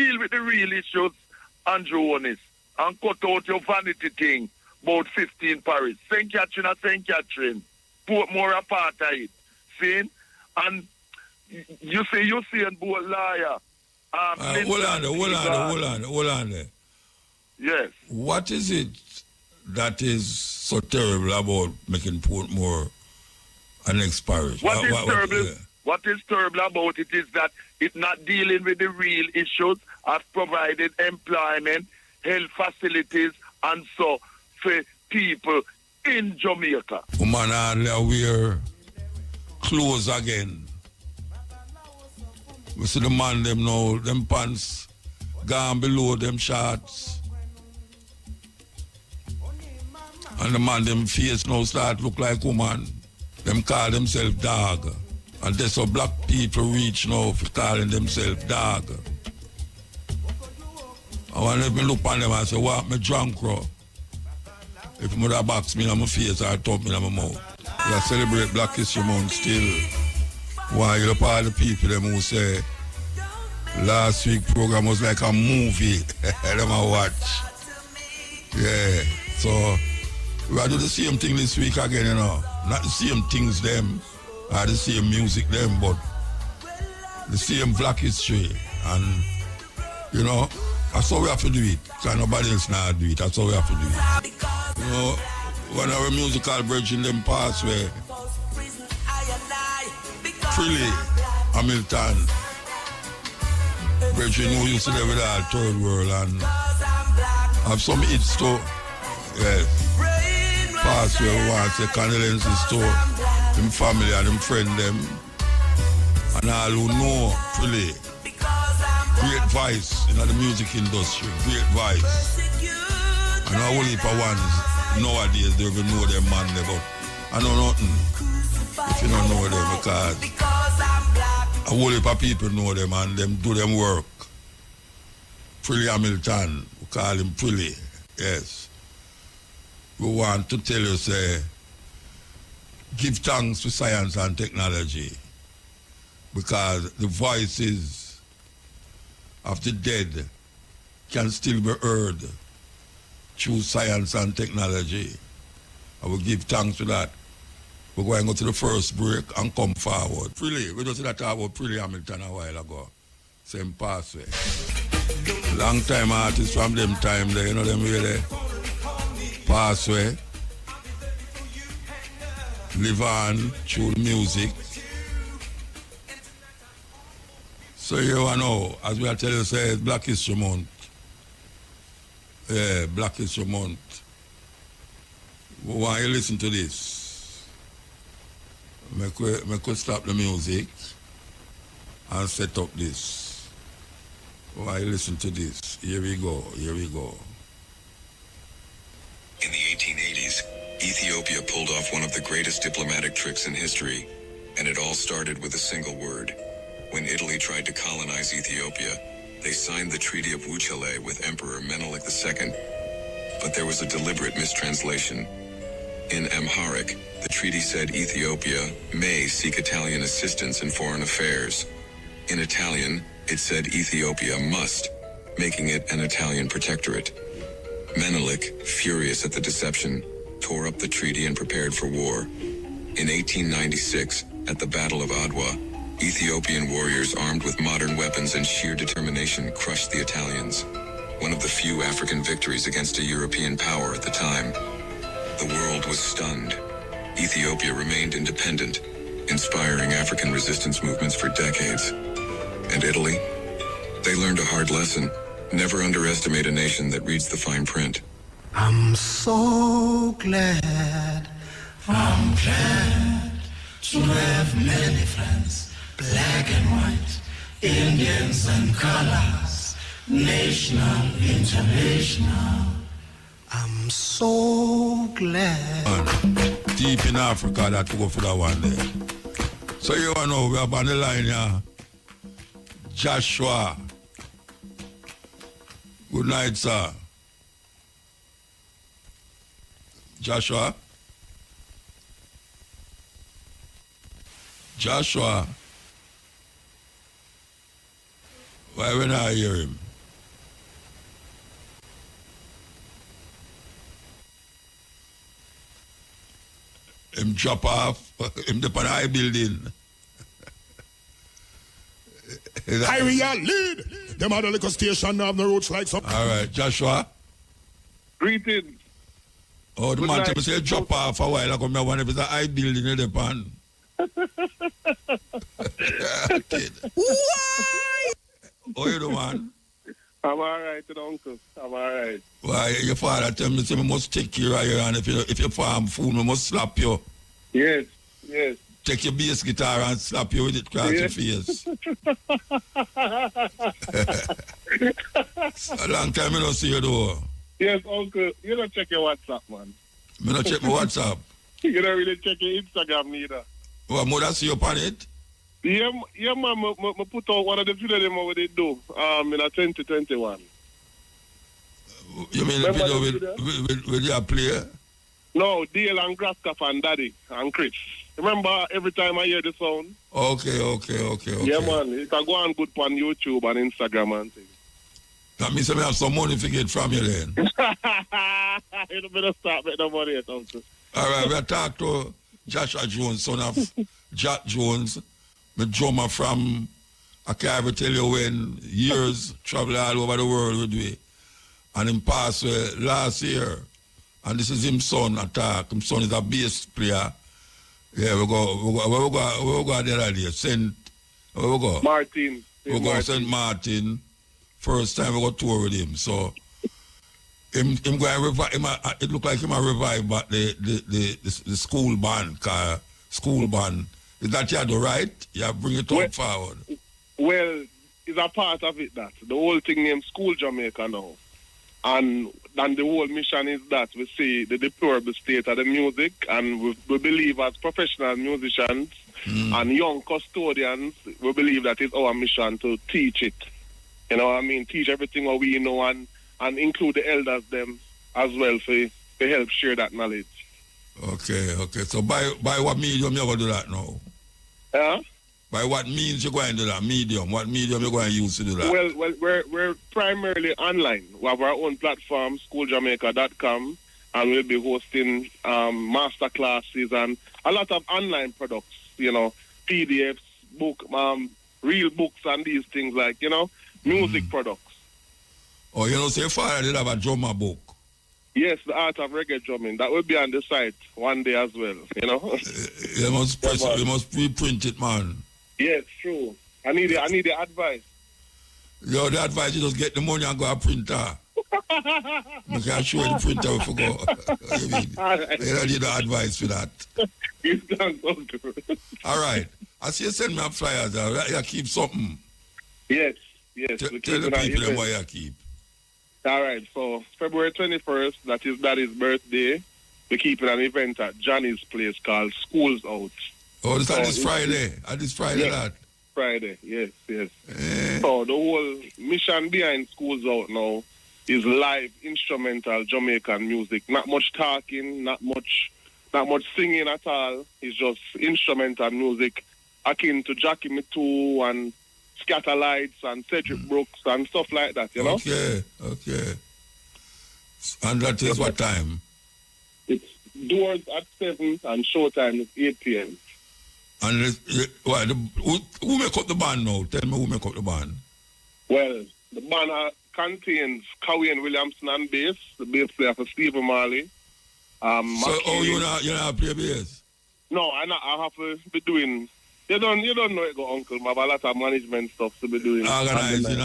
deal with the real issues, Andrew Honest, and cut out your vanity thing about 15 Paris. St. Catherine or St. Catherine. Put more apartheid. See? And you see, and both liar. Hold on there. Yes. What is it that is so terrible about making Portmore an next parish? What is terrible about it is that it's not dealing with the real issues of provided employment, health facilities, and so for people in Jamaica. Woman hardly wear clothes again. We see the man them now, them pants gone below them shorts. And the man them face now start look like woman. Them call themselves dog. And that's how black people reach now for calling themselves dog. And when they look on them and say, what me drunk, bro? If mother box me in my face or thump me in my mouth. We celebrate Black History Month still. Why you look at the people them who say last week program was like a movie. Them I watch. Yeah. So we are do the same thing this week again, you know. Not the same things them, or the same music them, but the same Black history. And, you know, that's how we have to do it. Because nobody else now do it. That's how we have to do it. You know, when our musical bridging them pass where Freely, Hamilton, bridging who used to live with our third world and have some hits too. Yes. Pass where we want to say condolences to them family and them friend them and all who know Freely. Great voice in the music industry, great voice. And a whole heap of ones nowadays they even know them man there, but I know nothing if you don't know them because a whole heap of people know them and them do them work. Freely Hamilton, we call him Freely, yes. We want to tell you, say, give thanks to science and technology because the voices of the dead can still be heard through science and technology. I will give thanks to that. We're going to go to the first break and come forward. Freely, we just talk about Freely Hamilton a while ago. Same pathway. Long time artists from them time there, you know them really pathway. Live on through music. So you know, as we are telling you, say it's Black History Month. Yeah, Black History Month. We want you to listen to this. Make we stop the music and set up this. We want you to listen to this. Here we go, here we go. In the 1880s, Ethiopia pulled off one of the greatest diplomatic tricks in history, and it all started with a single word. When Italy tried to colonize Ethiopia, they signed the Treaty of Wuchale with Emperor Menelik II. But there was a deliberate mistranslation. In Amharic, the treaty said Ethiopia may seek Italian assistance in foreign affairs. In Italian, it said Ethiopia must, making it an Italian protectorate. Menelik, furious at the deception, tore up the treaty and prepared for war. In 1896, at the Battle of Adwa, Ethiopian warriors armed with modern weapons and sheer determination crushed the Italians. One of the few African victories against a European power at the time. The world was stunned. Ethiopia remained independent, inspiring African resistance movements for decades. And Italy? They learned a hard lesson. Never underestimate a nation that reads the fine print. I'm so glad, I'm glad to have many friends, black and white, Indians and colors, national, international. I'm so glad. Deep in Africa, that go for that one there. So you know, we have on the line here, Joshua. Good night, sir. Joshua? Joshua? Why when I hear him? Him drop off, him up on a high building. Kyria lead. Them other liquor station have the roads like some. All right, Joshua. Greetings. Oh, the man tell me say drop off a while ago. I wonder if it's a high building in the pan. Why? Oh, you the man? I'm all right, uncle. I'm all right. Why, your father tell me, say, I must take you right here, and if you farm food, I must slap you. Yes, yes. Take your bass guitar and slap you with it across your face. A long time I don't see you, though. Yes, uncle. You don't check your WhatsApp, man. I don't check my WhatsApp. You don't really check your Instagram, neither. Well, mother see you upon it? Yeah, man. I put out one of the video them what they do in a 2021. You mean the video with your player? No, Dale and Grasscap and Daddy and Chris. Remember every time I hear the sound? Okay. Yeah, man. It can go on good on YouTube and Instagram and things. That means I have some money to get from you then. You better start making the money at uncle. All right, we'll talk to Joshua Jones, son of Jack Jones. My drummer from, I can't ever tell you when, years, travel all over the world with me. And him passed away last year. And this is his son, Attack. His son is a bass player. Yeah, we go the other day. Where we go? Martin. We go St. Martin. First time we go tour with him. So, him going to revive, it look like him a revive but the school band, school band. Is that you do right? You bring it up forward. Well, it's a part of it that. The whole thing named School Jamaica now. And the whole mission is that we see the deplorable state of the music, and we believe as professional musicians and young custodians, we believe that it's our mission to teach it. You know what I mean? Teach everything what we know and include the elders them as well to help share that knowledge. Okay. So by what medium you going to do that now? By what means you going to do that? Medium? What medium you going to use to do that? Well, we're primarily online. We have our own platform, schooljamaica.com, and we'll be hosting master classes and a lot of online products, you know, PDFs, real books and these things like, you know, music products. Oh, you know, say father did have a drummer book. Yes, the art of reggae drumming. That will be on the site one day as well, you know. You must press it, you must reprint it, man. Yes, true. I need the advice. Yo, the advice you just get the money and go a printer. I can show you the printer if you go. You don't need the advice for that. All right. I see you send me up flyers. You keep something. Yes. Tell the people them what you keep. All right. So February 21st, that is Daddy's birthday. We're keeping an event at Johnny's place called Schools Out. Oh, this Friday. This Friday, yes, that. Friday, yes. So the whole mission behind Schools Out now is live instrumental Jamaican music. Not much talking, not much singing at all. It's just instrumental music akin to Jackie Mitu and Scatterlights and Cedric Brooks and stuff like that, you know? Okay. And that is what time? It's doors at 7 and showtime is 8 p.m. And who make up the band now? Tell me who make up the band. Well, the band contains Cowie and Williamson on bass, the bass player for Stephen Marley. You not play bass? No, I have to be doing. You don't know it, go uncle. I have a lot of management stuff to be doing. Organizing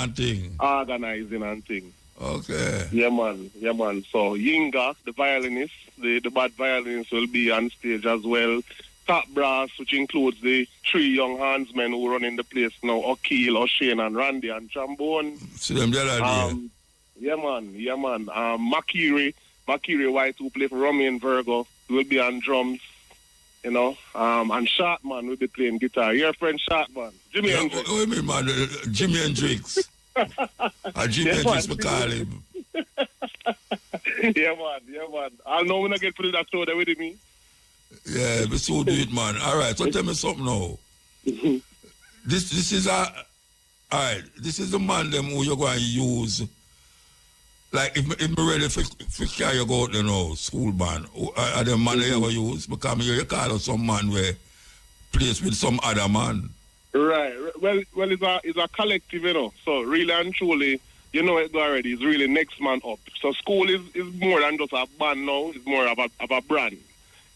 and thing. Okay. Yeah, man. So Yinga, the violinist, the bad violinist will be on stage as well. Top brass, which includes the 3 young handsmen who run in the place now, O'Keel, O'Shane, and Randy, and Trombone. See them the other day. Yeah, man. Makiri White, who play for Romy and Virgo, will be on drums, you know. And Sharpman will be playing guitar. Your friend Sharpman, Jimi Hendrix. What do you mean, man? Jimi Hendrix. Jimi Hendrix, we call him. Yeah, man. I know when I get through that show there with me. Yeah, we so do it, man. All right, so tell me something now. This is the man them who you're going to use Like, if I'm ready for carry you go out, you know, school band, are the man you ever use? Because you call out some man where place with some other man. Right. Well, it's a collective, you know. So really and truly, you know it already. It's really next man up. So school is more than just a band now. It's more of a brand.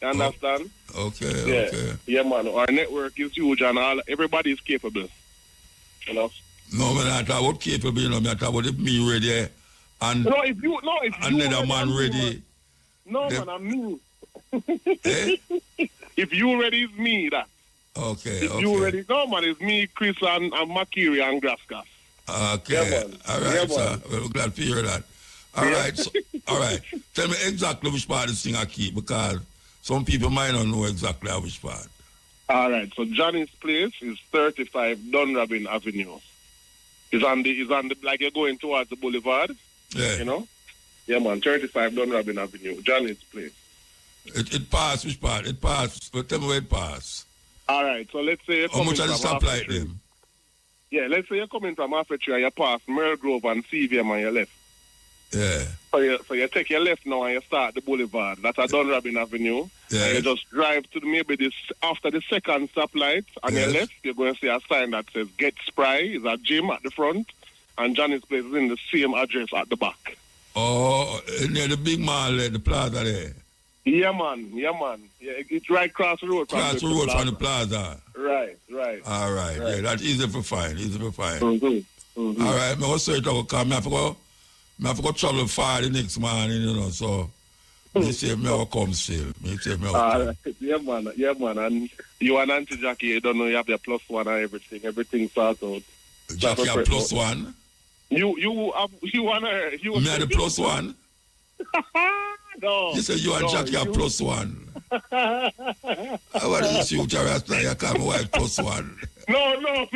You understand? Okay. Yeah, man. Our network is huge and everybody is capable. You know? No, man, I talk about capable, you know, I talk about if me ready and if you another man ready. No, man, I'm me. Eh? If you ready, it's me, that. Okay. You ready? No, man, it's me, Chris, and Makiri and Graskas. Okay. Yeah, all right, sir. Well, we're glad to hear that. All right. So, all right. Tell me exactly which part of this thing I keep, because some people might not know exactly which part. All right. So Johnny's place is 35 Dunrabin Avenue. It's on the like you're going towards the boulevard. Yeah. You know? Yeah, man. 35 Dunrabin Avenue. Johnny's place. It passed which part? It passed. Tell me where it passed. All right. So let's say you're how much are the stoplight them? Yeah, let's say you're coming from Afetri and you pass Merle Grove and CVM on your left. Yeah. So you take your left now and you start the boulevard. That's a Dunrabin Avenue. Yeah. And you just drive to maybe this after the second stoplight on your left, you're going to see a sign that says Get Spry. Is a gym at the front, and Johnny's place is in the same address at the back. Oh, near the big mall there, the plaza there. Yeah, man. Yeah, it's right across the road. Across the road from the plaza. Right. All right. Yeah, that's easy to find. Mm-hmm. All right, I was sorry to come. I forgot travel far the next morning, you know, so me say me will come still. Yeah, man. And you and Auntie Jackie, you don't know you have your +1 and everything. Everything starts out. Jackie have +1? You and her. Me have the +1? No. You say you and Jackie have +1. I want to see you, Charlie, you call my wife +1. No. No.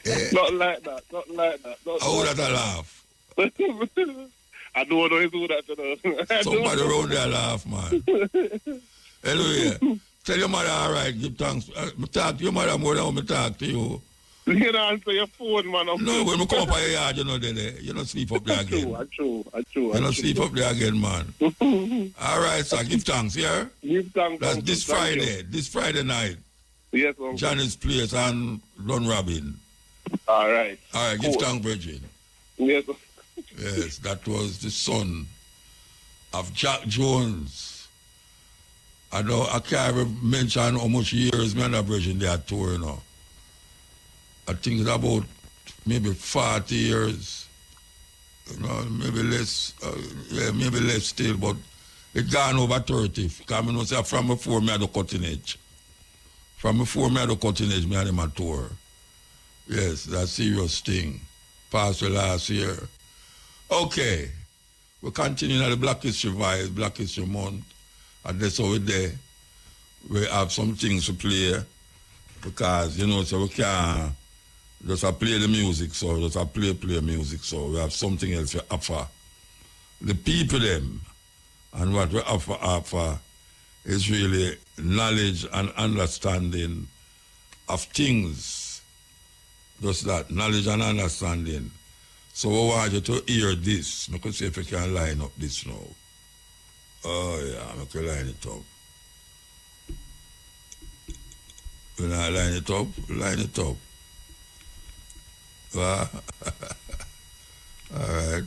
Yeah. Not like that. How would that laugh? I don't know who that, you know. Somebody around there laugh, man. Anyway, tell your mother, all right, give thanks. I talk to your mother more than I talk to you. You don't answer your phone, man. No, when we come up on your yard, you know, you don't sleep up there again. True. You don't sleep up there again, man. All right, sir, give thanks, yeah? Give thanks. That's this Friday night. Yes, Uncle. Johnny's place and Dunrabin. All right. Give thanks, Virgin. Yes. Yes, that was the son of Jack Jones. I can't even mention how much years me and that Virgin they had tour, you know. I think it's about maybe 40 years, you know, maybe less, maybe less still, but it gone over 30. Because I know say from before me had the cutting edge. From before me had the cutting edge, me had him a tour. Yes, that's a serious thing. Passed the last year. Okay, we're continuing at the Black History Vibe, Black History Month, and that's how we're there. We have some things to play, because, you know, so we can't just play the music, so just play music, so we have something else to offer. The people them, and what we offer is really knowledge and understanding of things. Just that, knowledge and understanding. So we want you to hear this. I can see if you can line up this now. Oh yeah, I can line it up. When I line it up, line it up. All right.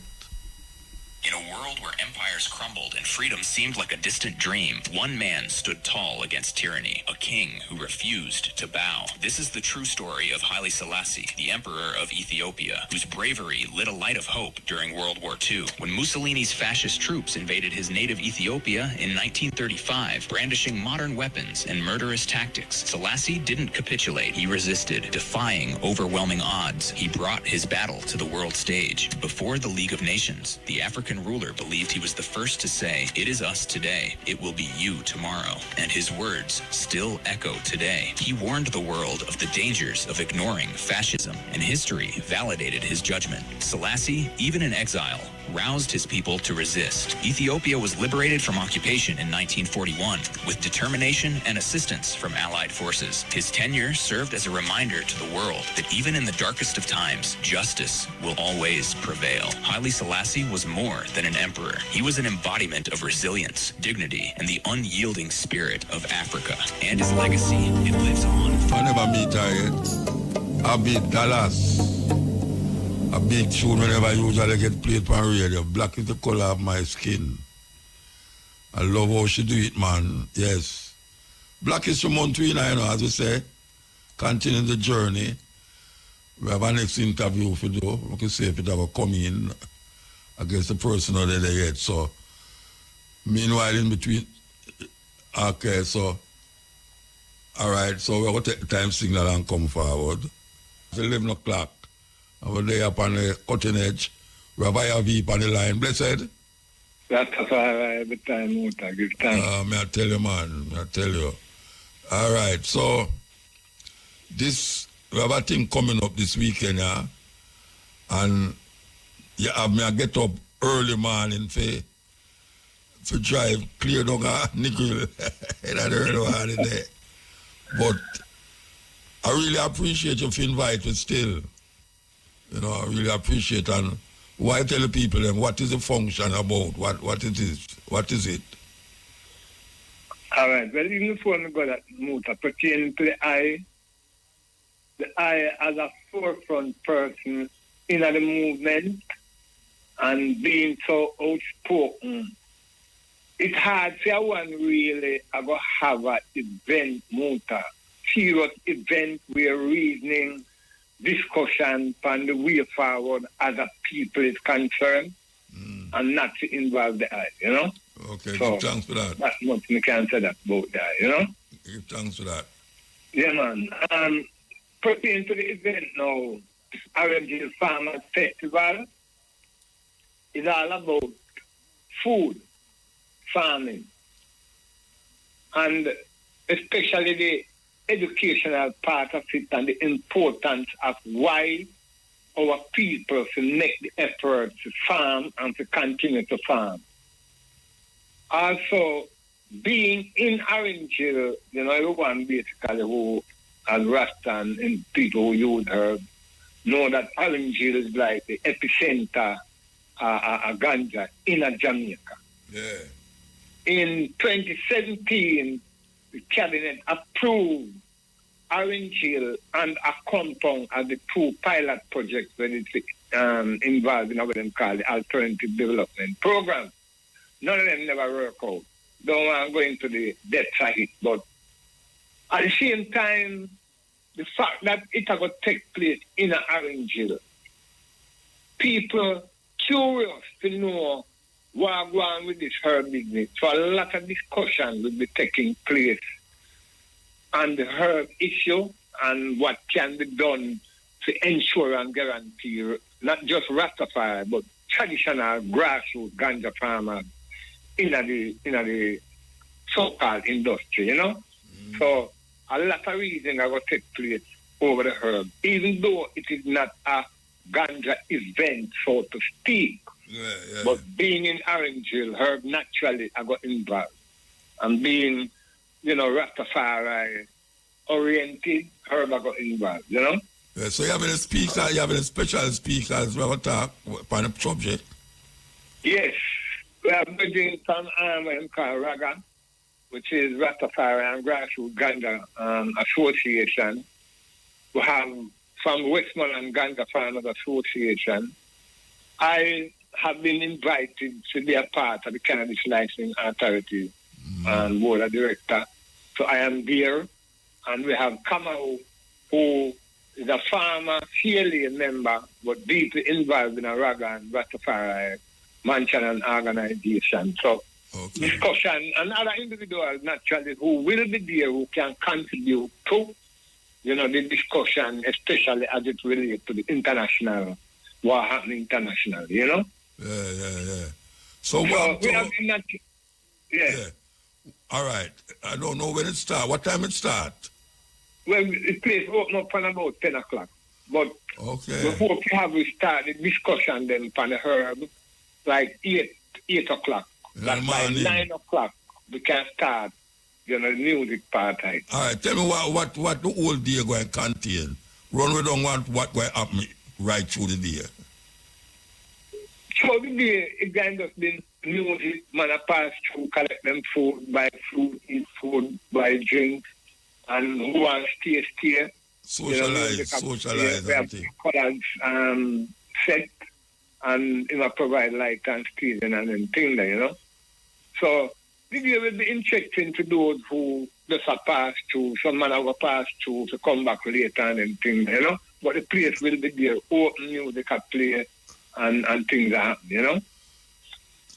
In a world where empires crumbled and freedom seemed like a distant dream, one man stood tall against tyranny, a king who refused to bow. This is the true story of Haile Selassie, the emperor of Ethiopia, whose bravery lit a light of hope during World War II. When Mussolini's fascist troops invaded his native Ethiopia in 1935, brandishing modern weapons and murderous tactics, Selassie didn't capitulate. He resisted, defying overwhelming odds. He brought his battle to the world stage. Before the League of Nations, the African ruler believed he was the first to say, "It is us today, it will be you tomorrow." And his words still echo today. He warned the world of the dangers of ignoring fascism, and history validated his judgment. Selassie, even in exile, roused his people to resist. Ethiopia was liberated from occupation in 1941 with determination and assistance from Allied forces. His tenure served as a reminder to the world that even in the darkest of times, justice will always prevail. Haile Selassie was more than an emperor. He was an embodiment of resilience, dignity, and the unyielding spirit of Africa. And his legacy, it lives on. I never meet her yet. I beat Dallas. A big tune whenever I usually get played on radio. Black is the color of my skin. I love how she do it, man. Yes. Black is from Montreal, you know, as we say. Continue the journey. We have our next interview for do. We can see if it ever come in against the person that they yet. So, meanwhile, in between, okay, so, all right, so we will take the time signal and come forward. It's 11 o'clock. And we're there up on the cutting edge. We have IRV on the line. Blessed? That's all right, every time, Muta. Give time. May I tell you, man. May I tell you. All right, so, this, we have a thing coming up this weekend, yeah? And yeah, I get up early morning for drive clear down a nickel in that early morning there. But I really appreciate you for inviting still. You know, I really appreciate. And why tell the people then what is the function about? What it is? What is it? All right. Well, even before we go that Muta pertaining to the I as a forefront person in the movement and being so outspoken, it's hard for one really to have an event, Muta, serious event where reasoning, discussion on the way forward as a people is concerned and not to involve the I, you know? Okay, so give thanks for that. That's much we can say that about that, you know? Give thanks for that. Yeah, man. Pertaining to the event now, Orange Farmers Festival is all about food, farming, and especially the educational part of it and the importance of why our people to make the effort to farm and to continue to farm. Also, being in Orange Hill, you know, everyone basically who has Rasta and people who use herbs know that Orange Hill is like the epicenter of Ganja in Jamaica. Yeah. In 2017, the cabinet approved Orange Hill and a compound as the two pilot projects that it's involved in what they call the Alternative Development Program. None of them never work out. Don't want to go into the depths of it, but at the same time, the fact that it has to take place in Orange Hill, people curious to know what's going on with this herb business. So a lot of discussion will be taking place on the herb issue and what can be done to ensure and guarantee not just Rastafari, but traditional grassroots ganja farmers in the so-called industry, you know? So a lot of reasons are going to take place over the herb, even though it is not a ganja event, so to speak. Yeah. But being in Orange Hill, herb naturally I got involved. And being, you know, Rastafari oriented, herb I got involved, you know? Yeah, so you have any speakers, you have any special speakers we have talk on the subject? Yes. We are doing some called Raga, which is Rastafari and Grassroots Ganja Association. We have from Westmoreland Ganja Farmers Association. I have been invited to be a part of the Cannabis Licensing Authority and board of director. So I am there, and we have Kamau, who is a farmer, Haile member, but deeply involved in a Raga and Rastafari mansion and organization. So discussion and other individuals naturally who will be there, who can contribute to, you know, the discussion, especially as it relates to the international, what happening internationally, you know? Yeah. So we have been yeah. All right. I don't know when it starts. What time it starts? Well, the place open up on about 10 o'clock. But okay. before we start the discussion then on the herb, like 8 o'clock. But by 9 o'clock, we can start, the music part. All right, tell me what the whole day going to contain. Run, we don't want what going to happen right through the day. So the day, it can just be music, man, I pass through, collect them food, buy food, eat food, buy drink, and who wants to stay. Socialize. We have colors set, and provide light and stealing and then things there, So the day will be interesting to those who just pass through, some man will pass through to come back later and then things, But the place will be there, open music can play and things that happen,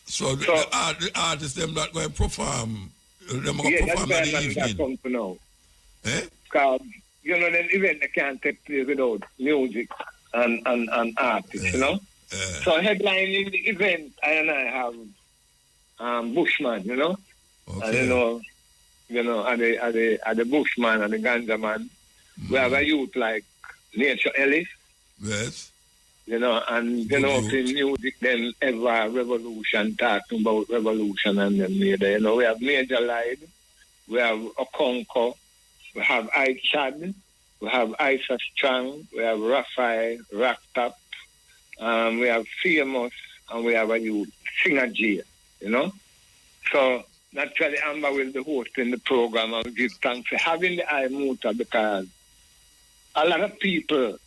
So the artists, them not going to perform, them going to perform in the evening? That's come to know. Eh? Because, then event they can't take place without music and artists, So headlining the event, I have Bushman, Okay. And the Bushman and the Ganja man. We have a youth like Nature Ellis. Yes. And playing music, then ever revolution, talking about revolution and then later. We have Major Light, we have Okonko, we have Chad, we have Isa Strong, we have Raphael, Racktop, we have Famous, and we have a youth, Singer G, So naturally Amber will be hosting the program and give thanks for having the Muta, because a lot of people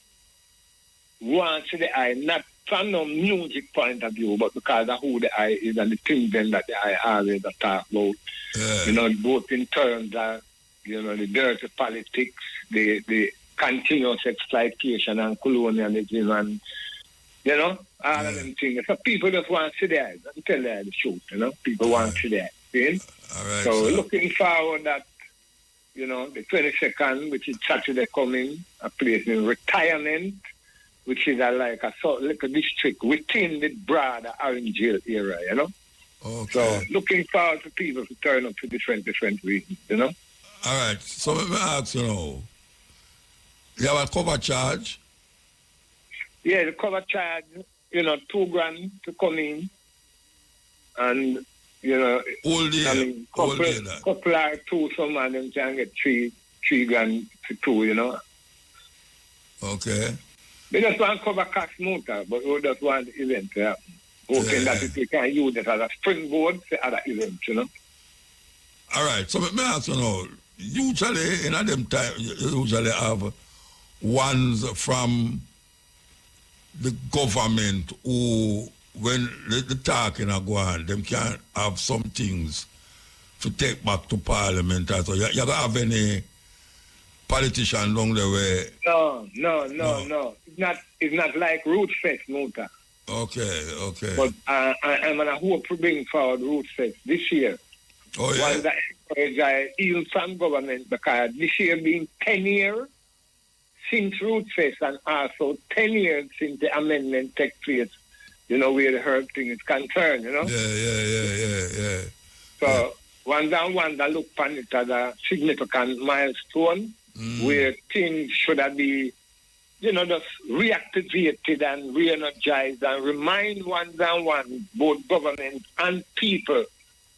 want to see the eye, not from no music point of view, but because of who the eye is and the things then that the eye always talk about. Both in terms of, the dirty politics, the continuous exploitation and colonialism and, all of them things. So people just want to see the eye and tell the truth, People want to see the eye. Right, so looking forward that, the 22nd, which is Saturday coming, a place in Retirement, which is like a district within the broader Orange Hill area, Okay. So looking forward to people to turn up to different regions, All right. So let me ask you have a cover charge? Yeah, the cover charge, $2,000 to come in. And, all day, couple or two, some of them can get $3,000 to two, Okay. We just want to cover cash Muta, but we just want the event to happen. Hoping that we can use it as a springboard for other events, All right. So let me ask you usually in them time, you usually have ones from the government who, when the talking are going, them can have some things to take back to Parliament. So you don't have any politician along the way? No. It's not like Root Fest, Muta. Okay. But I'm going to hope to bring forward Root Fest this year. Oh, yeah. One that encourage even from government, because this year being 10 years since Root Fest and also 10 years since the amendment took place, where the herb thing is concerned, Yeah. So, one that look upon it as a significant milestone, where things should have been, just reactivated and re-energized and remind one, both government and people,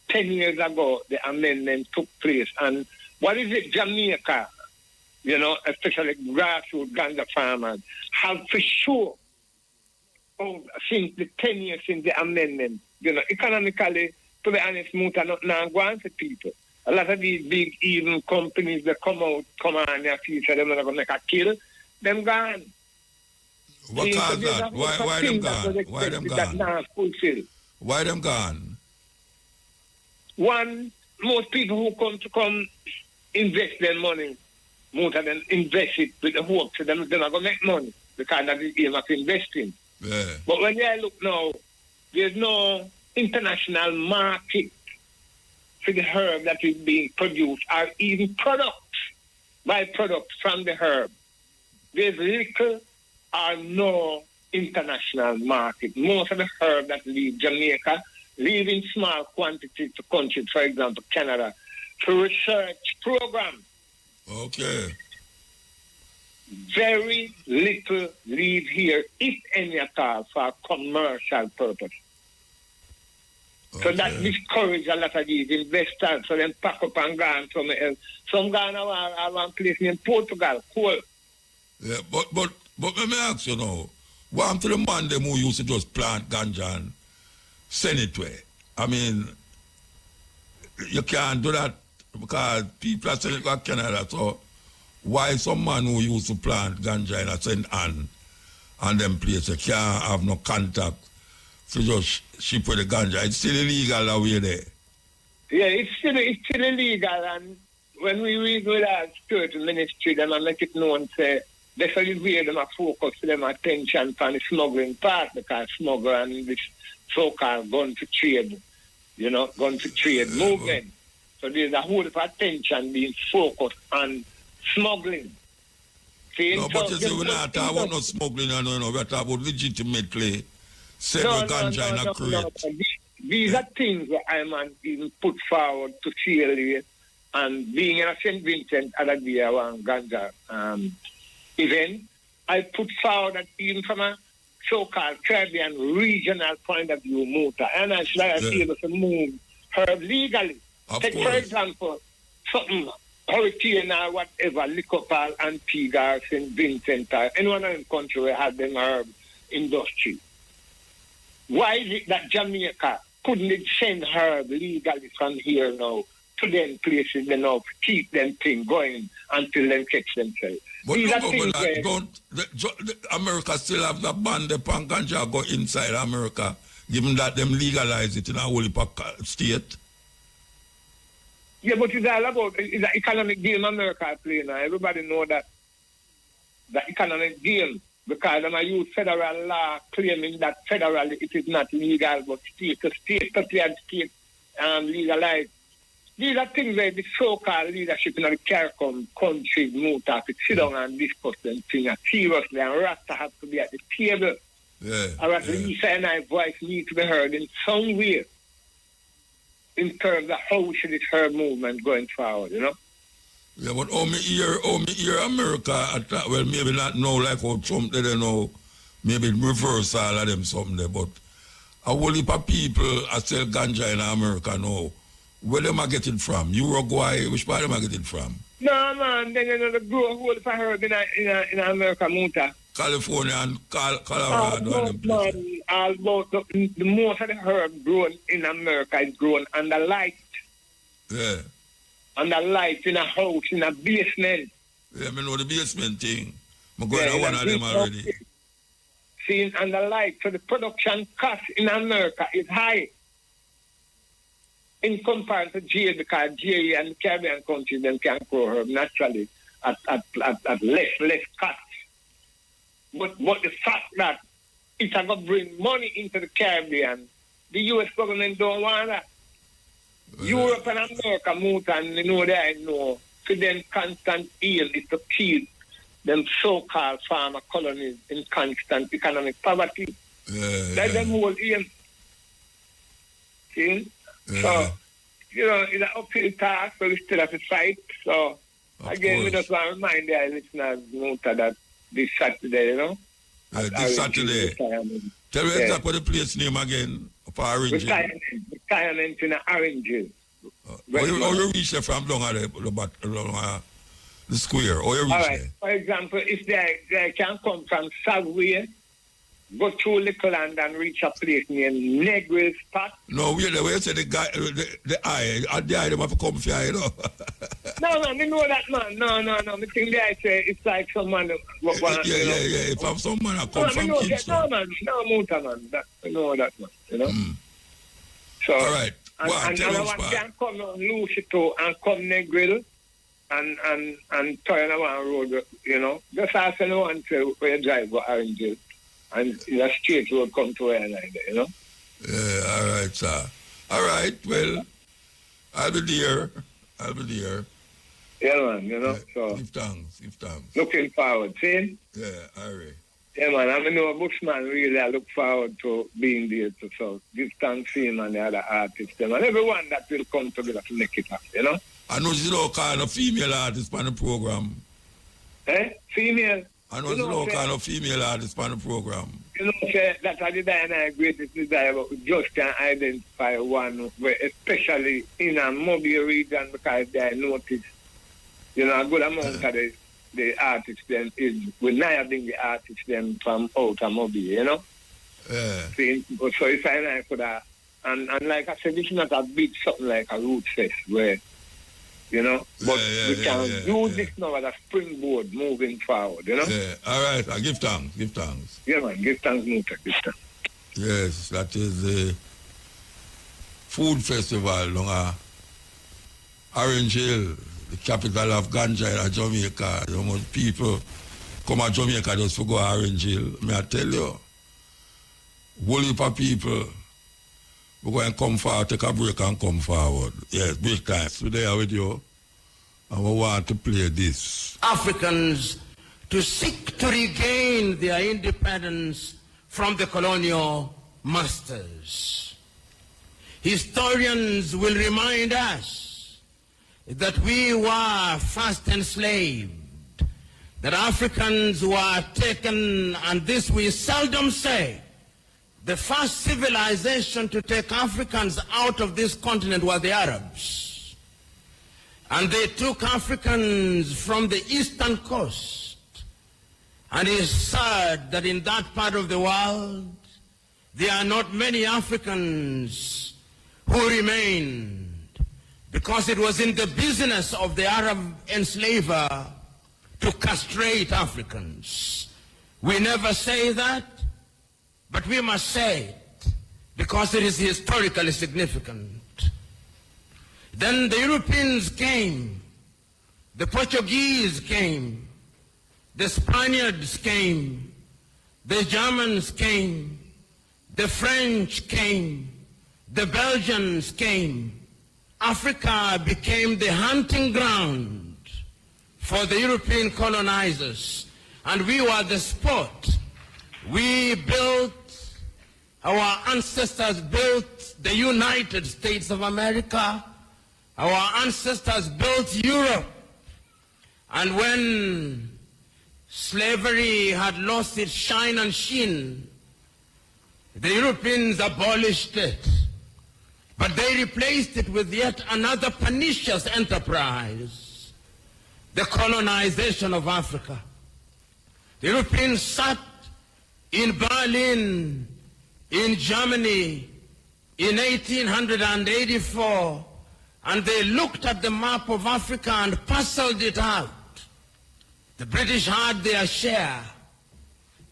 10 years ago, the amendment took place. And what is it, Jamaica, especially grassroots Ganja farmers, have for sure, since the 10 years since the amendment, economically, to be honest, Muta not now going for people. A lot of these big even companies that come on your future, they're not going to make a kill, them gone. What cause that? Why them gone? Why them gone? Why them gone? One, most people who come invest their money, most of them invest it with the hope that they're not going to make money because that's the game of investing. Yeah. But when you look now, there's no international market for the herb that is being produced or even byproducts from the herb. There's little or no international market. Most of the herb that leave Jamaica leave in small quantities to countries, for example, Canada, to research programs. Okay. Very little leave here, if any at all, for commercial purpose. Okay. So that discourage a lot of these investors. So them pack up and go on somewhere else. Some gone to one place in Portugal, cool. Yeah, but let me ask you now, what happened to the man them who used to just plant ganja and send it away? I mean, you can't do that because people are selling it to Canada. So why some man who used to plant ganja in a St. Anne and them places can't have no contact to just ship with the ganja? It's still illegal that way there. Yeah, it's still illegal, and when we read with our spiritual ministry, them and make it known, say, that's how you wear them a focus to them attention on the smuggling part, because smuggle and this so-called gun to trade, gun to trade movement. So there's a whole of attention being focused on smuggling. See, no, but you see, we're not talking about no smuggling, we're talking about legitimately selling ganja in a crate. These are things that I'm even put forward to cheerlead, and being in a St. Vincent other day one ganja event, I put forward that even from a so-called Caribbean regional point of view, Muta, and I should be able to move herb legally. Take, for example, something hurricane or whatever, Lickopal, Antigua, St. Vincent, or anyone in the country where had them herb industry. Why is it that Jamaica couldn't send herb legally from here now to them places they know keep them thing going until them catch themselves? But America still have the ban upon ganja go inside America, given that them legalize it in a whole state? Yeah, but it's all about it's an economic game America play now. Everybody know that the economic game, because them use federal law claiming that federally it is not legal, but state to state, state legalize. These are things where the so-called leadership in the CARICOM countries move to sit down and discuss them things seriously, and Rasta have to be at the table. Yeah, or at least and I voice need to be heard in some way in terms of how we should this herb movement going forward, Yeah, but me hear America, well, maybe not know like how Trump did, maybe reverse all of them something there, but a whole heap of people are sell ganja in America now. Where them are getting from? Uruguay? Which part them are getting from? No, man. Then they grow a whole heap of herb in America, Muta. California and Colorado. The most of the herb grown in America is grown under light. Yeah. Under light in a house, in a basement. Yeah, I know the basement thing. I'm going to one of them already. See, under light. So the production cost in America is high. In comparison to GA, because GA and Caribbean countries them can grow herb naturally at less cost. But the fact that it's going to bring money into the Caribbean, the U.S. government don't want that. Europe and America, Muta, and I know, to them constant aim is to keep them so-called farmer colonies in constant economic poverty. That's them whole aim. See? So, it's an uphill task, but we still have to fight. So, again, we just want to remind the listeners, Muta, that this Saturday, this Saturday. Tell me exactly the place name again for Orange. Retirement in Orange. How you reach there from down the square? How you reach there? For example, if they can come from Subway, go through Little Land and reach a place named Negril Spot. No, wait, the way you say the guy, the eye them have to come for you, No, I know that, man. No. The thing there, I say, it's like someone... Yeah. If I'm someone I come from Kingston. No, Muta, man. I know that, man, So, all right. And I want to come on Lucy and come Negril and turn around road, Just ask anyone to where you drive go Orange. And in a straight road come to where I like that, Yeah, all right, sir. All right, well, I'll be there. Yeah, man, so... Give thanks. Looking forward, see? Yeah, all right. Yeah, man, I know a Bushman really, I look forward to being there too, so give thanks to him and the other artists, and everyone that will come together to make it up, I know you don't call a female artist on the program. Female? I know you don't call a female artist on the program. You know, that's a desire, greatest desire, but we just can't identify one, where especially in a mobile region, because they notice, you know, a good amount of the artists then is, we're not having the artists then from out of mobile, you know? See, so it's like for that. And like I said, it's not a big something like a root fest where, you know, but we can do this now as a springboard moving forward, you know? Yeah, all right, I give thanks, give thanks. Yeah, man, give thanks, Muta, give thanks. Yes, that is the food festival along Orange Hill, the capital of Ganja in Jamaica. The most people come to Jamaica just to go to Orange Hill. May I tell you, whole heap of people, we're going to come forward, take a break and come forward. Yes, break time. So there with you, and we want to play this. Africans to seek to regain their independence from the colonial masters. Historians will remind us that we were first enslaved, that Africans were taken, and this we seldom say. The first civilization to take Africans out of this continent were the Arabs. And they took Africans from the eastern coast. And it is sad that in that part of the world, there are not many Africans who remained, because it was in the business of the Arab enslaver to castrate Africans. We never say that, but we must say it because it is historically significant. Then the Europeans came, the Portuguese came, the Spaniards came, the Germans came, the French came, the Belgians came. Africa became the hunting ground for the European colonizers, and we were the sport. We built, our ancestors built the United States of America. Our ancestors built Europe. And when slavery had lost its shine and sheen, the Europeans abolished it. But they replaced it with yet another pernicious enterprise, the colonization of Africa. The Europeans sat in Berlin, in Germany, in 1884, and they looked at the map of Africa and parceled it out. The British had their share.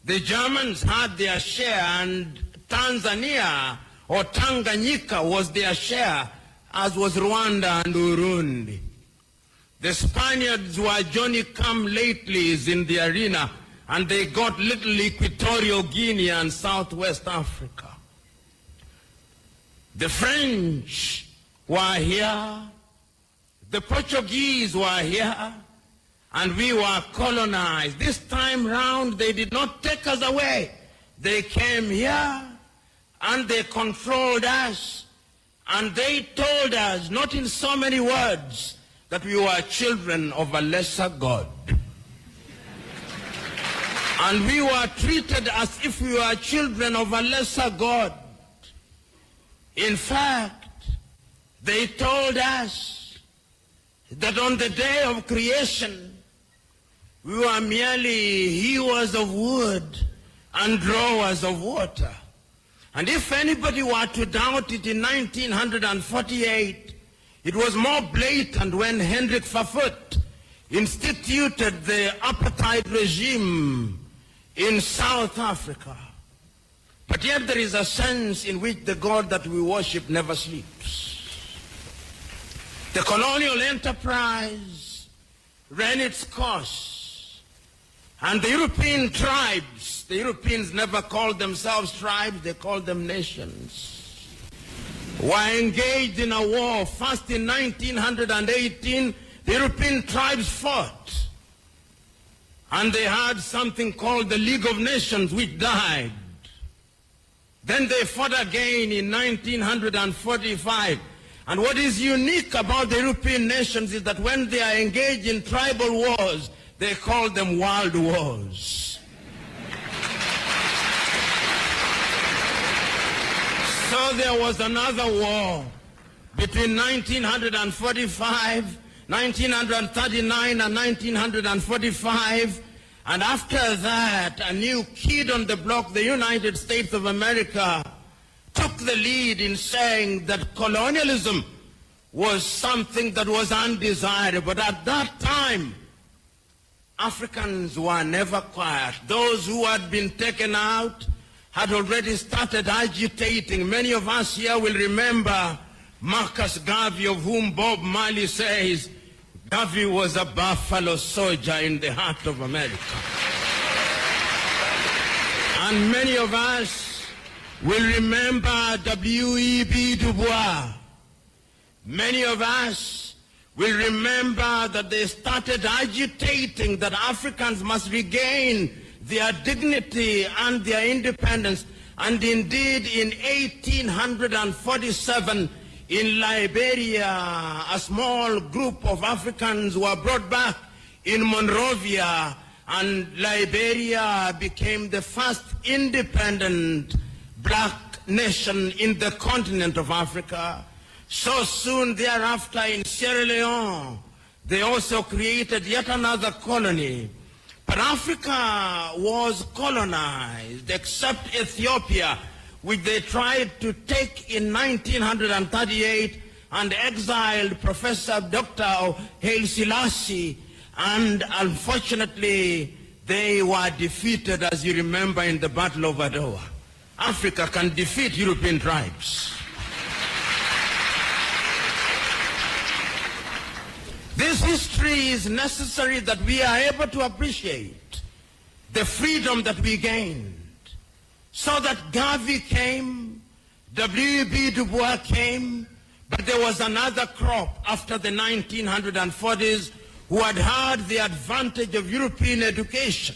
The Germans had their share, and Tanzania or Tanganyika was their share, as was Rwanda and Burundi. The Spaniards were Johnny-come-latelys in the arena, and they got little Equatorial Guinea and Southwest Africa. The French were here, the Portuguese were here, and we were colonized. This time round, they did not take us away. They came here, and they controlled us, and they told us, not in so many words, that we were children of a lesser God. And we were treated as if we were children of a lesser God. In fact, they told us that on the day of creation, we were merely hewers of wood and drawers of water. And if anybody were to doubt it in 1948, it was more blatant when Hendrik Verwoerd instituted the apartheid regime in South Africa. But yet there is a sense in which the God that we worship never sleeps. The colonial enterprise ran its course, and the European tribes, the Europeans never called themselves tribes, they called them nations, were engaged in a war. First in 1918, the European tribes fought, and they had something called the League of Nations, which died. Then they fought again in 1945. And what is unique about the European nations is that when they are engaged in tribal wars, they call them world wars. So there was another war between 1945, 1939 and 1945. And after that, a new kid on the block, the United States of America, took the lead in saying that colonialism was something that was undesirable. But at that time, Africans were never quiet. Those who had been taken out had already started agitating. Many of us here will remember Marcus Garvey, of whom Bob Marley says, Garvey was a buffalo soldier in the heart of America. And many of us will remember W.E.B. Du Bois. Many of us will remember that they started agitating that Africans must regain their dignity and their independence. And indeed, in 1847, in Liberia, a small group of Africans were brought back in Monrovia, and Liberia became the first independent black nation in the continent of Africa. So soon thereafter, in Sierra Leone, they also created yet another colony. But Africa was colonized, except Ethiopia, which they tried to take in 1938 and exiled Professor Dr. Haile Selassie, and unfortunately they were defeated, as you remember, in the Battle of Adowa. Africa can defeat European tribes. This history is necessary that we are able to appreciate the freedom that we gained. So that Garvey came, W.E.B. Du Bois came, but there was another crop after the 1940s who had had the advantage of European education.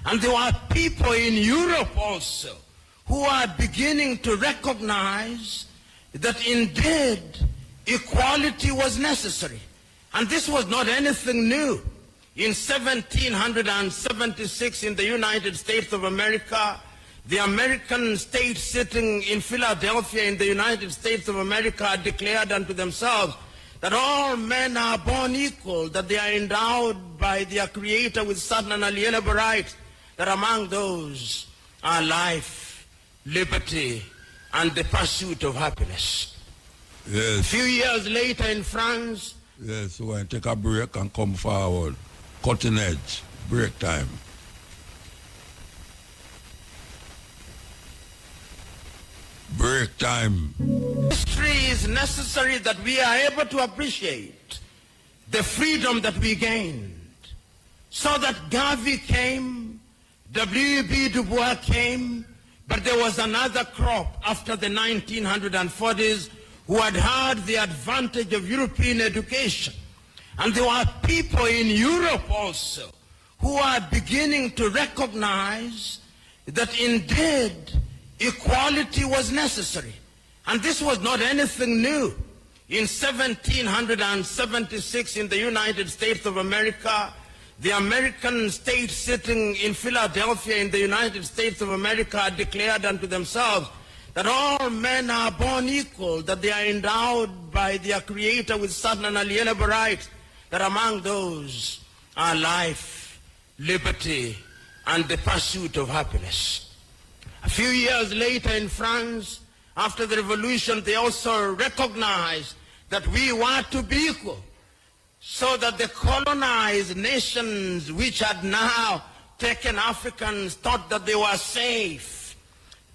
And there were people in Europe also who are beginning to recognize that indeed equality was necessary. And this was not anything new. In 1776 in the United States of America, the American state sitting in Philadelphia in the United States of America declared unto themselves that all men are born equal, that they are endowed by their Creator with certain unalienable rights, that among those are life, liberty, and the pursuit of happiness. Yes. A few years later in France, yes, so I take a break and come forward. Cutting edge, break time. Break time. History is necessary that we are able to appreciate the freedom that we gained. So that Garvey came, W.E.B. Du Bois came, but there was another crop after the 1940s who had had the advantage of European education. And there were people in Europe also who are beginning to recognize that indeed equality was necessary. And this was not anything new. In 1776 in the United States of America, the American state sitting in Philadelphia in the United States of America declared unto themselves that all men are born equal, that they are endowed by their Creator with certain unalienable rights, that among those are life, liberty, and the pursuit of happiness. A few years later in France, after the revolution, they also recognized that we were to be equal, so that the colonized nations which had now taken Africans thought that they were safe.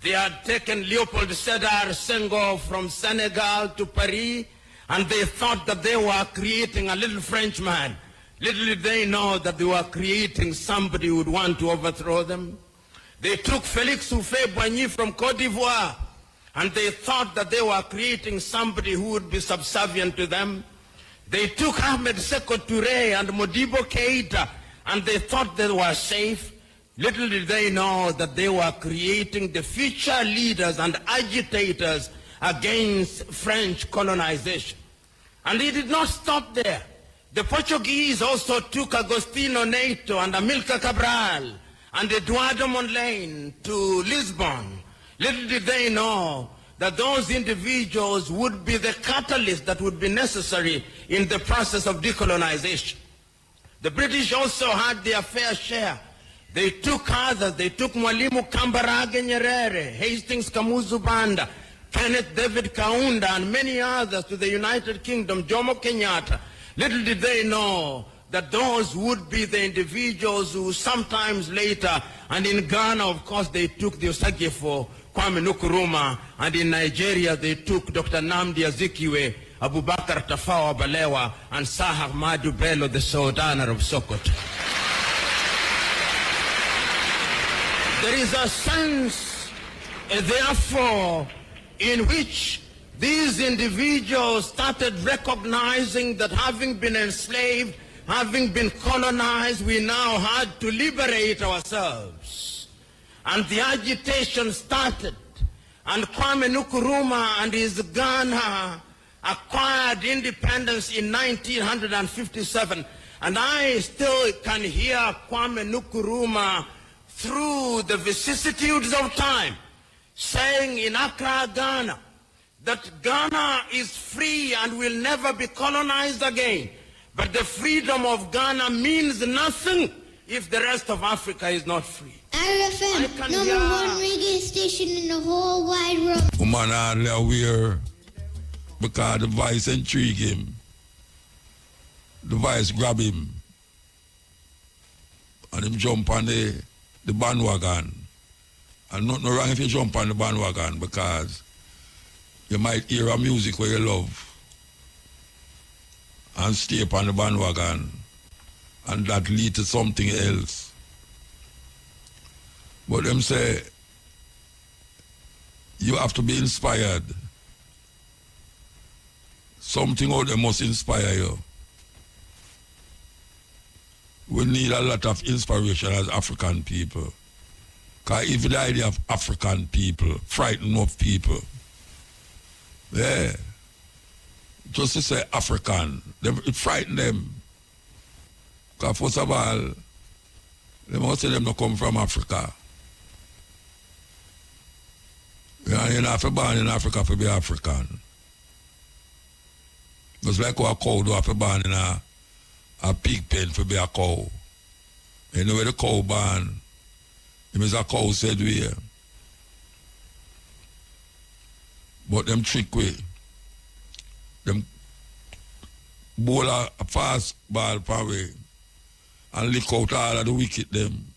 They had taken Leopold Sédar Senghor from Senegal to Paris, and they thought that they were creating a little Frenchman. Little did they know that they were creating somebody who would want to overthrow them. They took Félix Houphouët-Boigny from Côte d'Ivoire, and they thought that they were creating somebody who would be subservient to them. They took Ahmed Sékou Touré and Modibo Keïta, and they thought they were safe. Little did they know that they were creating the future leaders and agitators against French colonization. And it did not stop there. The Portuguese also took Agostinho Neto and Amilcar Cabral and Eduardo Mondlane to Lisbon. Little did they know that those individuals would be the catalyst that would be necessary in the process of decolonization. The British also had their fair share. They took others. They took Mwalimu Kambarage Nyerere, Hastings Kamuzu Banda, Kenneth David Kaunda, and many others to the United Kingdom, Jomo Kenyatta. Little did they know that those would be the individuals who sometimes later, and in Ghana, of course, they took the Osagefo, Kwame Nkrumah, and in Nigeria, they took Dr. Nnamdi Azikiwe, Abubakar Tafawa Balewa, and Sir Ahmadu Bello, the Sultana of Sokoto. There is a sense, therefore, in which these individuals started recognizing that having been enslaved, having been colonized, we now had to liberate ourselves. And the agitation started. And Kwame Nkrumah and his Ghana acquired independence in 1957. And I still can hear Kwame Nkrumah through the vicissitudes of time saying in Accra, Ghana, that Ghana is free and will never be colonized again. But the freedom of Ghana means nothing if the rest of Africa is not free. RFM, #1 reggae station in the whole wide world. Woman hardly aware because the vice intrigue him. The vice grab him. And him jump on the bandwagon. And nothing wrong if you jump on the bandwagon because you might hear a music where you love and stay upon the bandwagon, and that lead to something else. But them say, you have to be inspired. Something out there must inspire you. We need a lot of inspiration as African people. Because even the idea of African people frighten enough people. Yeah. Just to say African, it frighten them. Because first of all, they must say them not come from Africa. You're not born in Africa to be African. Just like how a cow do have to born in a pig pen to be a cow. You know where the cow born? It means a cow said we. But them trick way. Them bowl a fast ball per way and lick out all of the wicked them.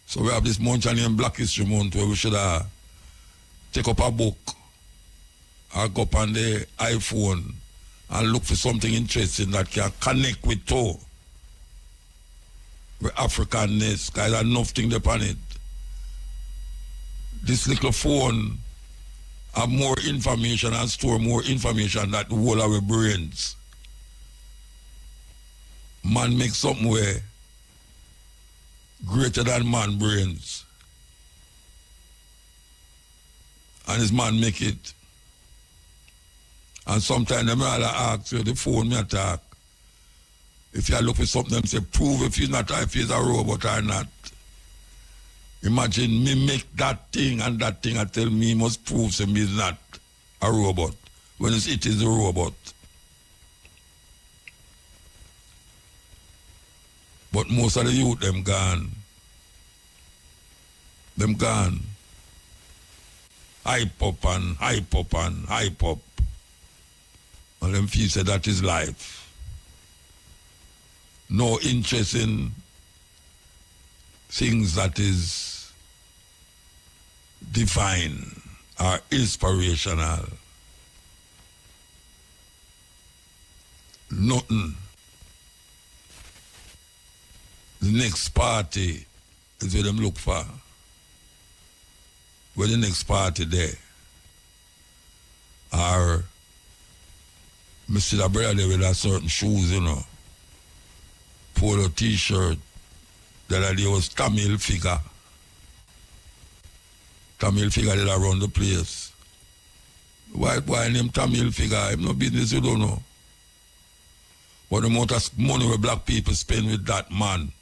So we have this month named Black History Month where we should take up a book or go up on the iPhone and look for something interesting that can connect with Africanness, because there's enough things upon it. This little phone have more information and store more information than the whole of our brains. Man makes something where greater than man brains. And his man make it. And sometimes they may ask you, the phone may attack. If you look for something, them say, prove if he's a robot or not. Imagine me make that thing and I tell me must prove him he's not a robot. When it is a robot. But most of the youth, them gone. Them gone. Hype up and hype up and hype up. And them feel say that is life. No interest in things that is divine or inspirational. Nothing. The next party is where them look for. Where the next party there. Or I see the brother there with a certain shoes, you know. Polo t-shirt. That there was Tamil figure. Tamil figure that around the place. White boy named Tamil figure, I have no business, you don't know. But the amount of money where black people spend with that man.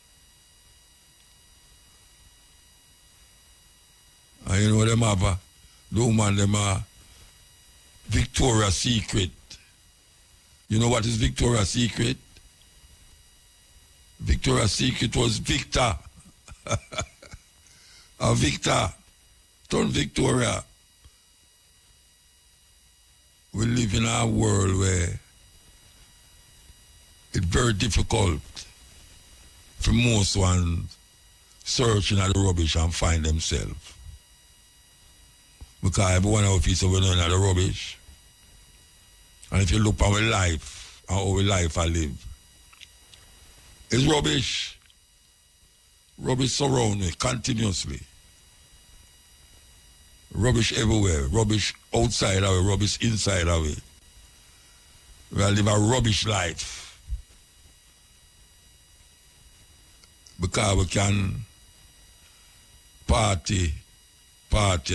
but them have the woman, them Victoria's Secret. You know what is Victoria's Secret? Victoria's Secret was Victor. Victor turned Victoria. We live in a world where it's very difficult for most ones searching at the rubbish and find themselves. Because everyone of us are going at the rubbish. And if you look at our life and how life I live, it's rubbish. Rubbish surround me continuously. Rubbish everywhere. Rubbish outside of it, rubbish inside of it. We live a rubbish life. Because we can party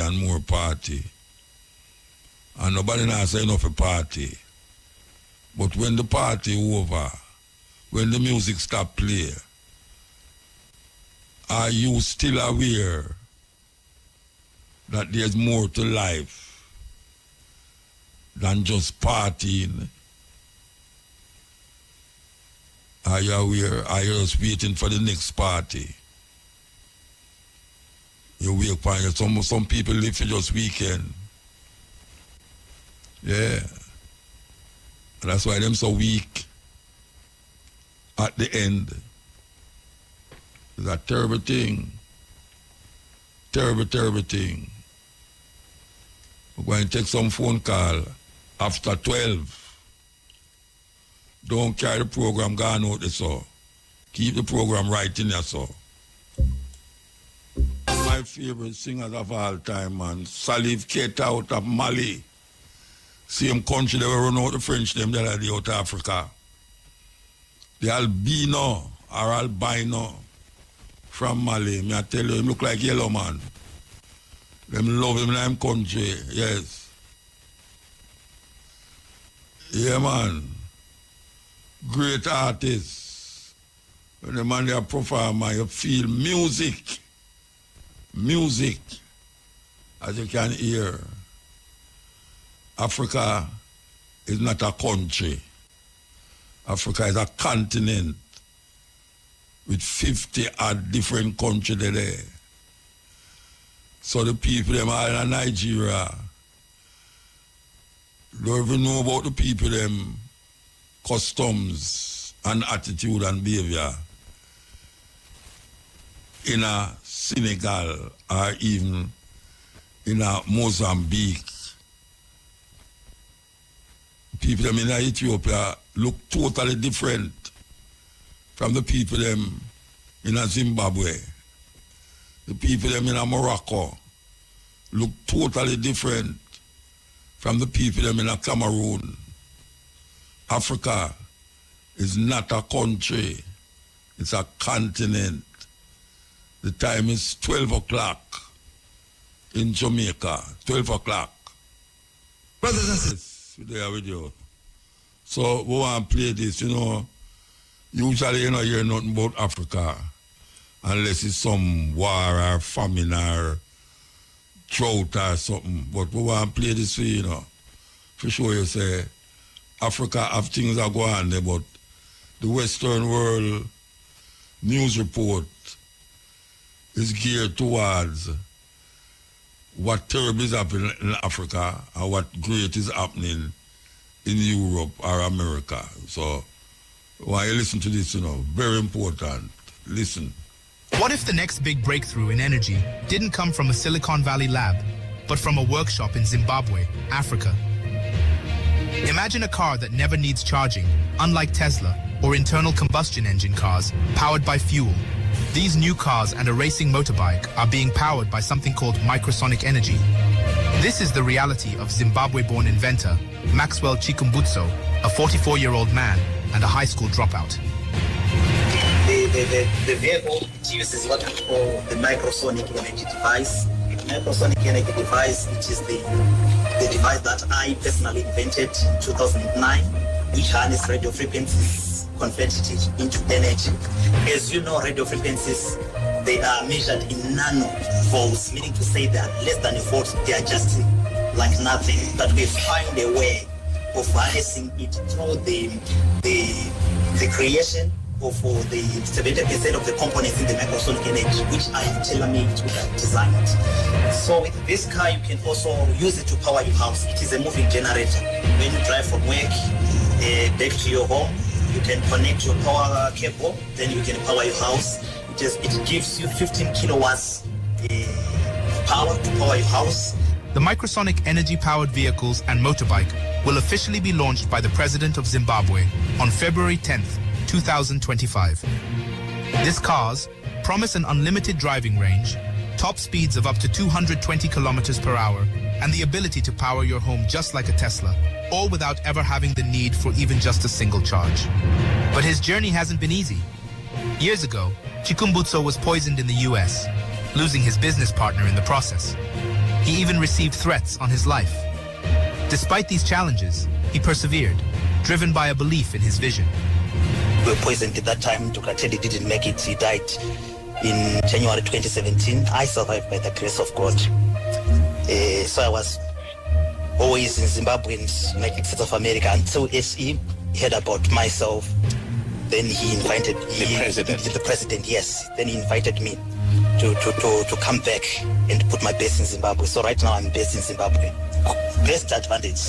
and more party. And nobody knows enough a party. But when the party over, when the music stop play, are you still aware that there's more to life than just partying? Are you aware? Are you just waiting for the next party? You wake up and some people live for just weekend. Yeah. And that's why them so weak at the end. It's a terrible thing. Terrible, terrible thing. We're going to take some phone call after 12. Don't carry the program gone out there, so. Keep the program right in there, so. My favorite singers of all time, man. Salif Keita out of Mali. Same country they were run out the French, them that are the out of Africa. The albino or albino from Mali. Me I tell you, him look like yellow man. Them love him in them country, yes. Yeah, man. Great artists. When the man they are performer, you feel music. Music, as you can hear. Africa is not a country. Africa is a continent with 50 odd different countries there. So the people them all in Nigeria don't even know about the people them customs and attitude and behavior in a Senegal or even in a Mozambique. People them in Ethiopia look totally different from the people them in a Zimbabwe. The people them in a Morocco look totally different from the people them in a Cameroon. Africa is not a country, it's a continent. The time is 12 o'clock in Jamaica, 12 o'clock. Brothers and sisters, there with you. So we want to play this, usually you don't hear nothing about Africa unless it's some war or famine or drought or something. But we want to play this for you, for sure you say, Africa have things that go on there, but the Western world news report is geared towards what terrible is happening in Africa and what great is happening in Europe or America. So while you listen to this, very important. Listen. What if the next big breakthrough in energy didn't come from a Silicon Valley lab, but from a workshop in Zimbabwe, Africa? Imagine a car that never needs charging, unlike Tesla or internal combustion engine cars powered by fuel. These new cars and a racing motorbike are being powered by something called microsonic energy. This is the reality of Zimbabwe-born inventor Maxwell Chikumbutso, a 44-year-old man and a high school dropout. The vehicle uses what we call the microsonic energy device. Microsonic energy device, which is the device that I personally invented in 2009, which harnesses radio frequencies, converted it into energy. As you know, radio frequencies they are measured in nanovolts, meaning to say they are less than a volt. They are just like nothing. But we find a way of harnessing it through the creation of the 70% of the components in the microsonic energy, which are tailor-made to the designed. So with this car, you can also use it to power your house. It is a moving generator. When you drive from work back to your home, you can connect your power cable, then you can power your house. It gives you 15 kilowatts power to power your house. The microsonic energy-powered vehicles and motorbike will officially be launched by the President of Zimbabwe on February 10th, 2025. These cars promise an unlimited driving range, top speeds of up to 220 kilometers per hour, and the ability to power your home just like a Tesla, all without ever having the need for even just a single charge. But his journey hasn't been easy. Years ago, Chikumbutso was poisoned in the US, losing his business partner in the process. He even received threats on his life. Despite these challenges, he persevered, driven by a belief in his vision. We were poisoned at that time. Dr. Teddy didn't make it. He died in January 2017. I survived by the grace of God. So I was always in Zimbabwe and United States of America until SE heard about myself. Then he invited the president, yes. Then he invited me to come back and put my base in Zimbabwe. So right now I'm based in Zimbabwe. Best advantage,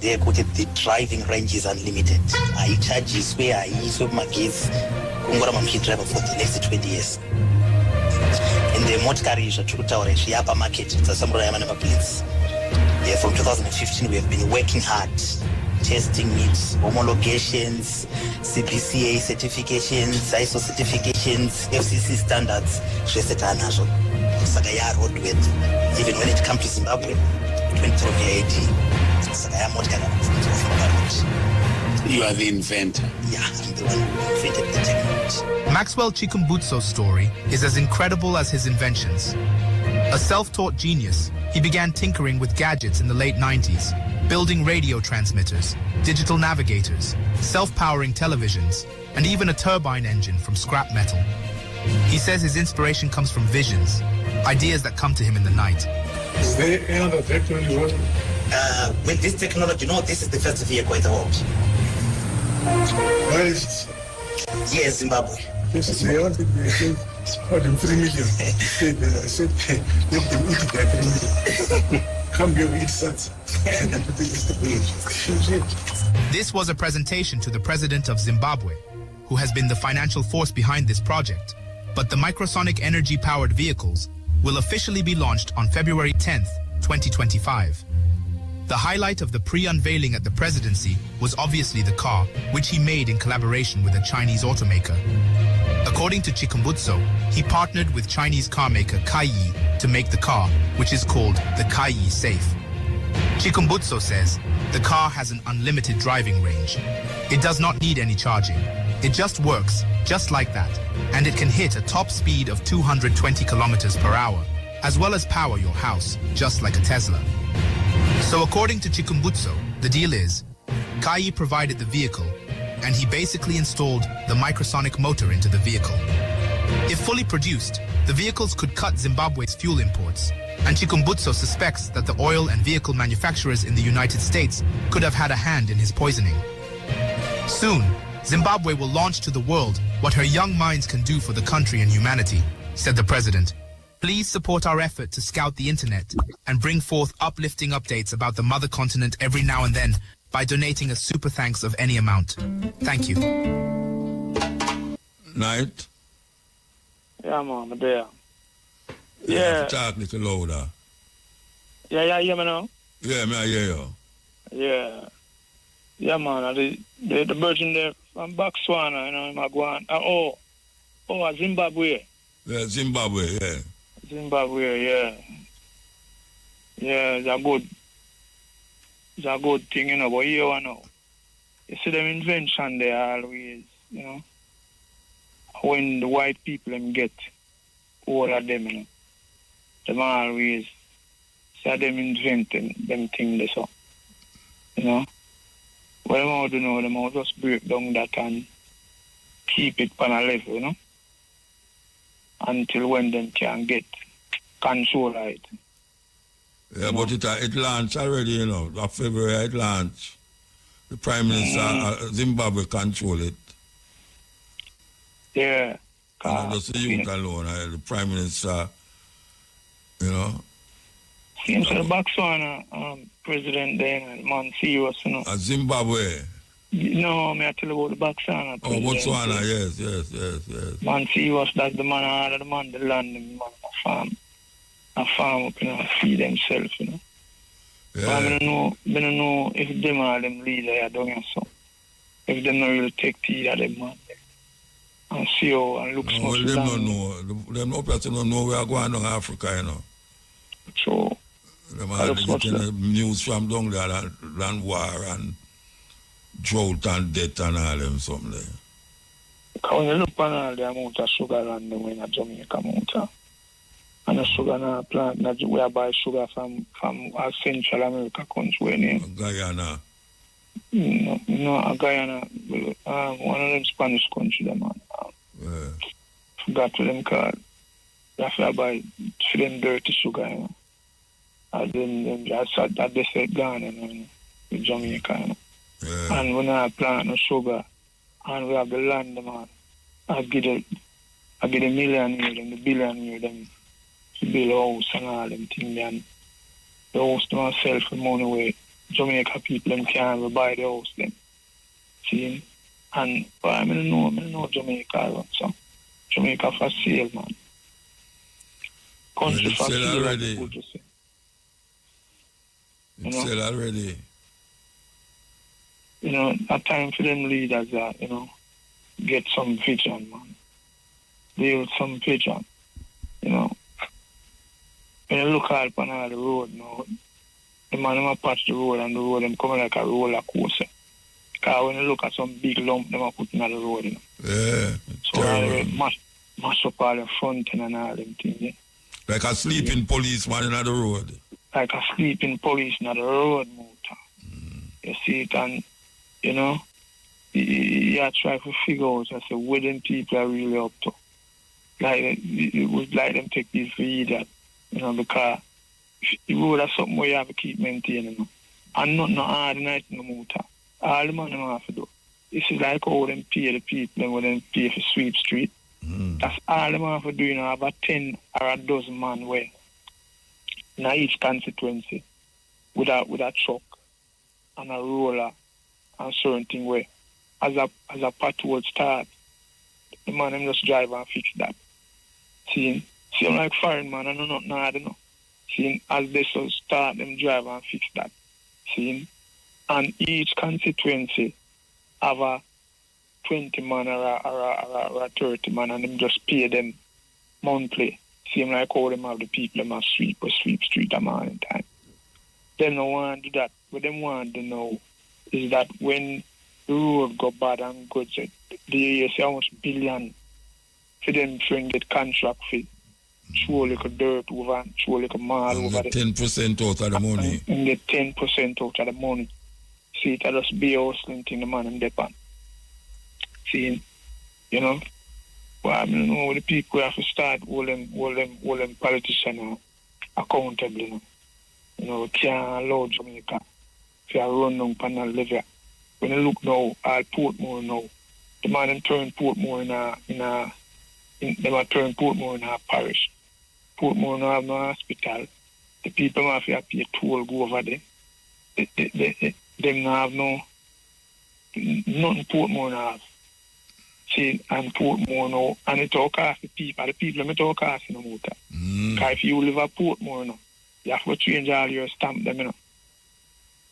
the driving range is unlimited. I charge where I use my kids. I'm going to driver for the next 20 years. In the motor carriage, the upper market, from 2015 we have been working hard, testing needs, homologations, CPCA certifications, ISO certifications, FCC standards. Even when it comes to Zimbabwe, 2018, you are the inventor. Yeah, I'm the one who invented the technology. Maxwell Chikumbutso's story is as incredible as his inventions. A self-taught genius, he began tinkering with gadgets in the late 90s, building radio transmitters, digital navigators, self-powering televisions, and even a turbine engine from scrap metal. He says his inspiration comes from visions, ideas that come to him in the night. Is there any other technology working? With this technology, this is the first vehicle in the world. Where is it? Yes, Zimbabwe. This is the only thing. It's more than 3 million. I said, let them eat that 3 million. Come here, eat something. This was a presentation to the President of Zimbabwe, who has been the financial force behind this project. But the microsonic energy-powered vehicles will officially be launched on February 10th, 2025. The highlight of the pre-unveiling at the presidency was obviously the car, which he made in collaboration with a Chinese automaker. According to Chikumbutso, he partnered with Chinese carmaker Kaiyi to make the car, which is called the Kaiyi Safe. Chikumbutso says the car has an unlimited driving range. It does not need any charging. It just works, just like that, and it can hit a top speed of 220 kilometers per hour, as well as power your house, just like a Tesla. So according to Chikumbutso, the deal is, Kaiyi provided the vehicle, and he basically installed the microsonic motor into the vehicle. If fully produced, the vehicles could cut Zimbabwe's fuel imports, and Chikumbutso suspects that the oil and vehicle manufacturers in the United States could have had a hand in his poisoning. Soon, Zimbabwe will launch to the world what her young minds can do for the country and humanity, said the president. Please support our effort to scout the internet and bring forth uplifting updates about the mother continent every now and then by donating a super thanks of any amount. Thank you. Night? Yeah, man, I'm there. Yeah. Talk a little louder. Yeah, you hear me now? Yeah, I hear you. Yeah. Yeah, man, the virgin there from Botswana, I'm going. Zimbabwe. Yeah, Zimbabwe, yeah. Zimbabwe, yeah. Yeah, it's a good thing, but here I know. You see them invention they always, when the white people them get hold of them, them always say them inventing them things they so. What them all do know, them all just break down that and keep it on a level, until when them can get control of it. Yeah, but it launched already, you know. Of February it launched. The Prime Minister Zimbabwe control it. Yeah. Not just the youth alone, the Prime Minister, you know. Seems the Botswana president then, man, serious, you know. Zimbabwe. No, I tell you about the Botswana president. Oh, Botswana, yes. Man, serious, that's the man, all the man, the land, the man, a farm up, you know, feed themselves, you know. Yeah. But I don't know if them are them leaders are doing so. If them not really take tea of them, man. And see how and look small. Well, them don't know. Them no person don't know where are going to Africa, you know. So, them are getting news from down there, land war and drought and death and all them something there. Because when you look on all the amount of sugar land in Jamaica, Muta, and the sugar na plant, we buy sugar from a Central America country. Guyana. No, Guyana, one of them Spanish country, man. Forgot to them called. You have to buy for them dirty sugar, you know. And then they said Ghana, you know, Jamaica, you know. Yeah. And when I plant no sugar, and we have the land, man, I get a millionaire, them, the billionaire, them, to build a house and all them things, and the house to myself for money where Jamaica people them can't buy the house them. See? And but I don't know Jamaica, so Jamaica for sale, man. Country for sale already. It's sale already. You know, a time for them leaders that, you know, get some vision, man. Build some vision. You know. When you look out on all the road now, the man them patch the road and the road them coming like a roller coaster. Because when you look at some big lump them are putting on the road, you know. Yeah. So all mash up all the front and all them things, yeah. Like a sleeping policeman in the road. Like a sleeping police in the road, Muta. You see it, and you know, you try to figure out, I say, what them people are really up to. Like, it was like them take this for idiot, you know, because the road is something where you have to keep maintaining, you know. And not hard night in the Muta. All the money have to do. This is like how them pay the people when they pay for sweep street. That's all them have to do, you know, about 10 or a dozen man where in each constituency with a truck and a roller and certain thing where as a patrol start, the man them just drive and fix that. See I'm like foreign man, I know nothing hard, you know. See as they so start them drive and fix that. See, and each constituency have a 20 man or a 30 man, and them just pay them monthly. Same like how them have the people them a sweep street a morning time. Them no want to do that. What them want to know is that when the road go bad and good, they say how much billion for them to get contract for throw a little dirt over and throw a little mall over there. 10% out of the money. And get 10% out of the money. See, it just be a hustling thing the man and depend. See, you know, well, I don't know, the people have to start all them politicians accountable, you know. You know, we can't allow Jamaica to run down panel level. When you look now, all Portmore now, the man them turn Portmore turn Portmore in a parish. Portmore now have no hospital. The people have to pay a toll go over there. Them now have nothing Portmore now have. See, and Portmore now, and it all cost the people it all cost in the Muta. Because if you live at Portmore now, you have to change all your stamp them, you know.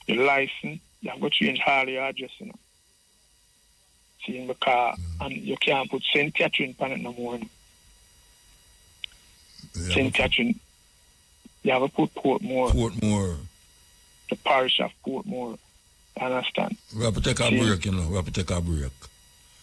Your license, you have to change all your address, you know. See, because, and you can't put St. Catherine on it no more, you know. Yeah, St. Catherine, you have to put Portmore. The parish of Portmore. You understand? We have to take a break, you know. We have to take a break.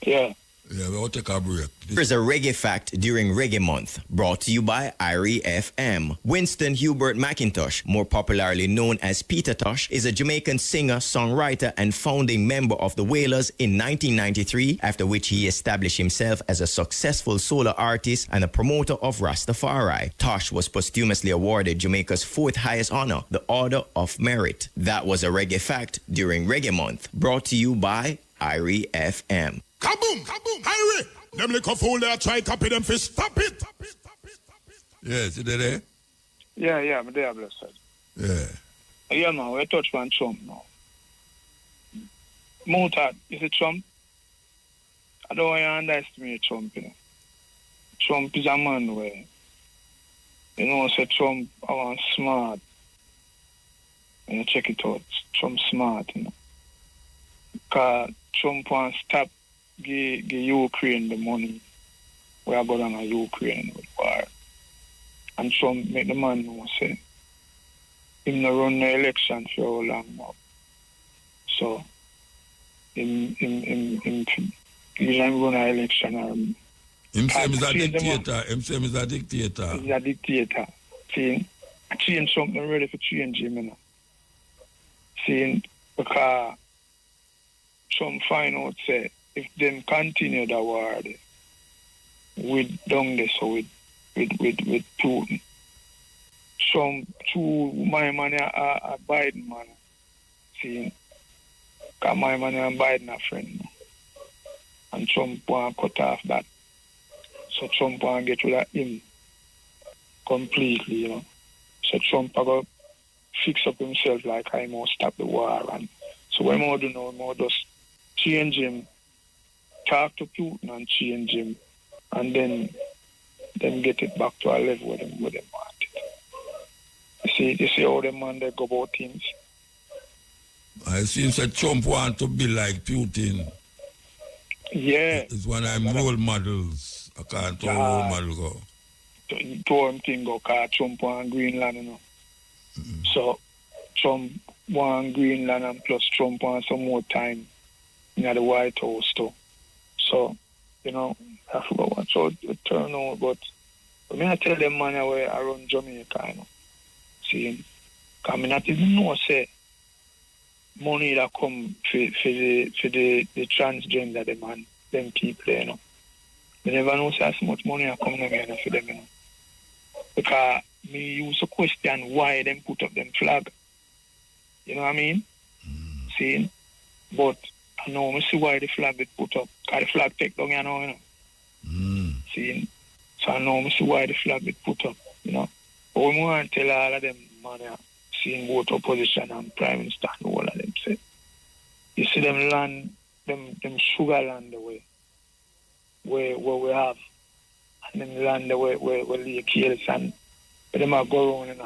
Yeah. Yeah, we'll take a break. Here's a reggae fact during Reggae Month, brought to you by Irie FM. Winston Hubert McIntosh, more popularly known as Peter Tosh, is a Jamaican singer, songwriter, and founding member of the Wailers in 1993, after which he established himself as a successful solo artist and a promoter of Rastafari. Tosh was posthumously awarded Jamaica's 4th highest honor, the Order of Merit. That was a reggae fact during Reggae Month, brought to you by Irie FM. Kaboom! Kaboom! Irie! Them little fool there try copy them for stop it! Yes, you there? Yeah, I'm there, blessed. Yeah. Yeah, man, we touch on Trump now. Muta, is it Trump? I don't want to underestimate Trump, you know. Trump is a man where, you know, say Trump, I want smart. And you check it out, Trump smart, you know. Because Trump wants to stop give Ukraine the money we are going on Ukraine with war. And Trump make the man know say him not run the election for how long now. So him run an election or him say he's a dictator. Him say he's a dictator. He's a dictator. See, change something ready for change him, you know. See, because Trump find out say if them continue the war with down there, so with Putin. Trump to my man a Biden man. See, because my man and Biden are friends. And Trump want to cut off that. So Trump want to get rid of him completely, you know. So Trump are going to fix up himself like I must stop the war. And so what more do know, more just change him, talk to Putin and change him, and then get it back to a level where them want it. You see how them man they go about things. I see that Trump want to be like Putin. Yeah. It's one of them role models. I can't tell role model go. To him thing go, because Trump want Greenland, you know. Mm-hmm. So Trump want Greenland, and plus Trump want some more time in the White House too. So, you know, I forgot what it turn out, but I mean I tell them man where I run Jamaica, you know. See, because I not even know say money that come for the transgender them people, you know. They never know say so much money that come again for them, you know. Because me used to question why them put up them flag. You know what I mean? See? But I know I see why the flag get put up. Because the flag take down, you know. See? So I know I see why the flag get put up, you know. But we want to tell all of them, man, seeing both opposition and prime minister and all of them say. You see them land, them sugar land the way where we have, and them land the way where Lake Hills and where them are go around and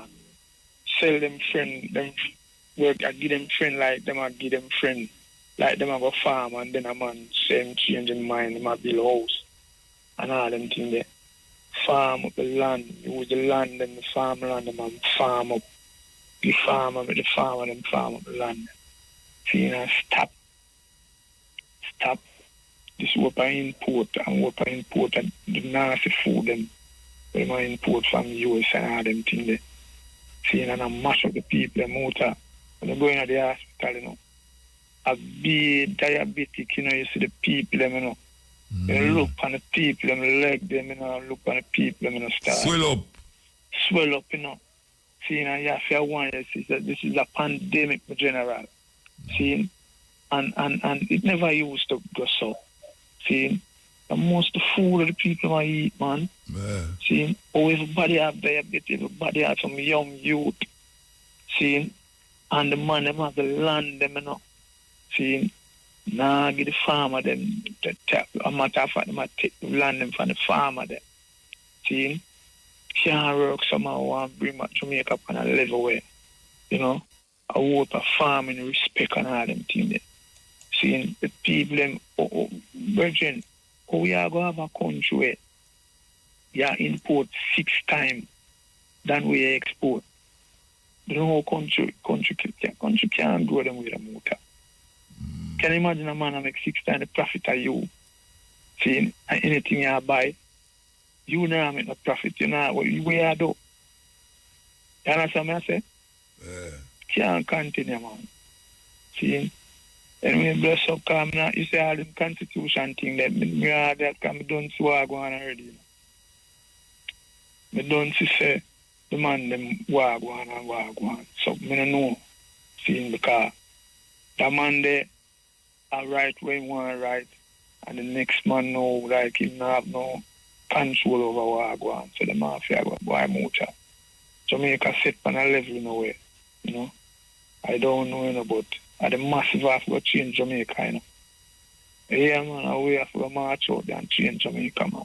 sell them friend, them work, I give them friend like them, I give them friend like them, I go farm, and then a man same change in mind, them I build house and all them things there. Farm up the land, use the land and the farmland, them and farm up the farmer with the farmer, them farm up the land. See, you know, stop. This what I import and the nasty food them when I import from the US and all them things there. See, and I mash up the people, the Muta. When they go in the hospital, you know, a big diabetic, you know, you see the people, them, you know. You look on the people, them leg them, you know, look on the people, them, you know, start. Swell up, you know. See, you know, you have to wonder, this is a pandemic in general. See, and it never used to go so. See, and most of the food of the people I eat, man. See, everybody have diabetes, everybody have some young youth. See, and the man, them have the land, them, you know. See, now get the farmer, them, a matter of fact, them take the land them from the farmer, them. See, can't work somehow, want to bring back Jamaica up on a level where, you know, I want a farming respect and all them things there. See, the people, them, Virgin, we are going to have a country where you import 6 times than we export. You know how country can't grow them with a motor. Can you imagine a man that makes 6 times the profit of you? See, and anything you buy, you know make no profit, you know what you do. You understand what I say? Can't continue, man. See? And we bless up, come now, you say all them constitution thing that that can be done so I go on already. Me don't say the man them walk on. So me don't know. See, because the man there are right where he want right, and the next man know like he not have no control over what go on. So the mafia go buy Muta. Jamaica sit on a level in a way, you know. I don't know, you know, but the massive have to change Jamaica, you know. Yeah, man, we have to march out there and change Jamaica, man.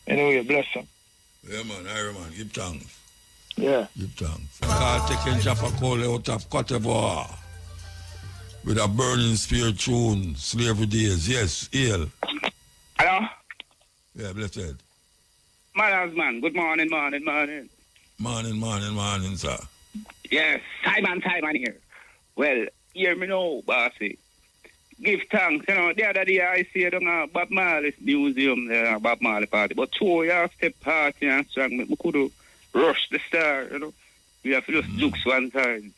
Anyway, bless them. Yeah, man, Iron man, give thanks. Yeah. Give thanks. God taking Jaffa Cole out of Cote d'Ivoire with a burning spear tune, slavery days. Yes, Haile. Hello? Yeah, blessed. Manners, man. Good morning. Morning, sir. Yes, Simon here. Well, hear me now, bossy. Give thanks, you know. The other day I see the Bob Marley's museum there, Bob Marley party. But 2 years step party and strong, we could rush the star, you know. We have to just jukes one time.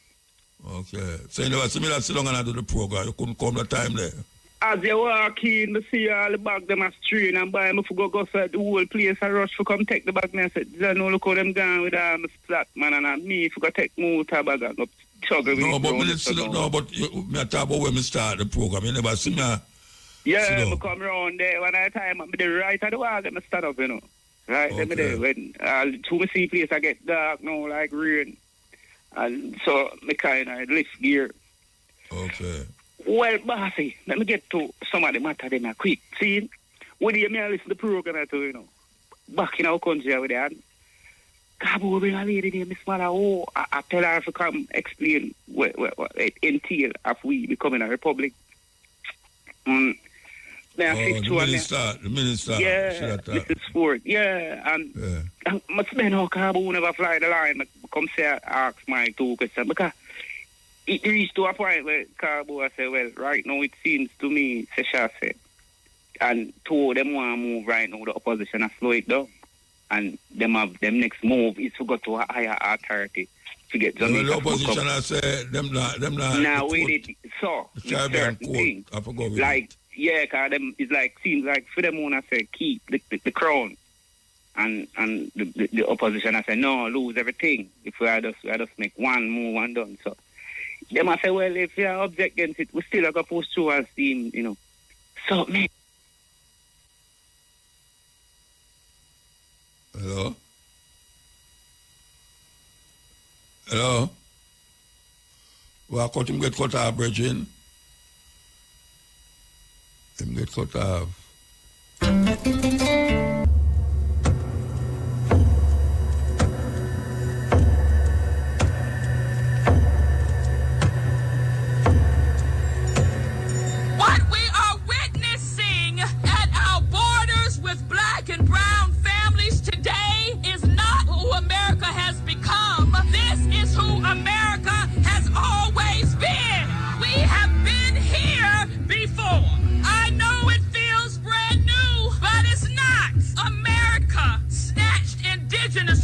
Okay. So you never see me that sit down and do the program. You couldn't come the time there. As you walk in, I see all the bag them a strain and buy me for go for the whole place and rush for come take the bag. And I said, I know look how them gone with all my flat man and me for go take Muta bag and up struggle with No, but me talk about when we start the program. You never see me. Yeah, I come around there one at a time. I'm the right of the wall, let me start up, you know. Right, let me there. When to me see place I get dark now like rain. And so me kind of lift gear. Okay. Well, bossy, let me get to some of the matter then quick. See, when you may listen to the program too, you know, back in our country over there, Cabo bring a lady there, Miss Mother, I tell her to come explain what it entails of we becoming a republic. The minister. Yeah, Mrs. Ford. Yeah, and must be no Cabo never fly the line. Come say, ask my 2 questions because it reached to a point where Cabo said, well, right now it seems to me, Selassie, and 2 of them want to move right now, the opposition has slow it down. And them next move is to go to a higher authority to get Jamaica. The opposition has said, them not. Now, we did, so, Caribbean court, I forgot with like, yeah, because them, it's like, seems like for them want to say, keep the crown. And the opposition has said, no, lose everything. If we just make one move and done, so. They must say, well, if you are object against it, we still are going to push through and see, you know. So, man. Hello? Hello? Well, I him get cut off, Bridging. Him get cut off.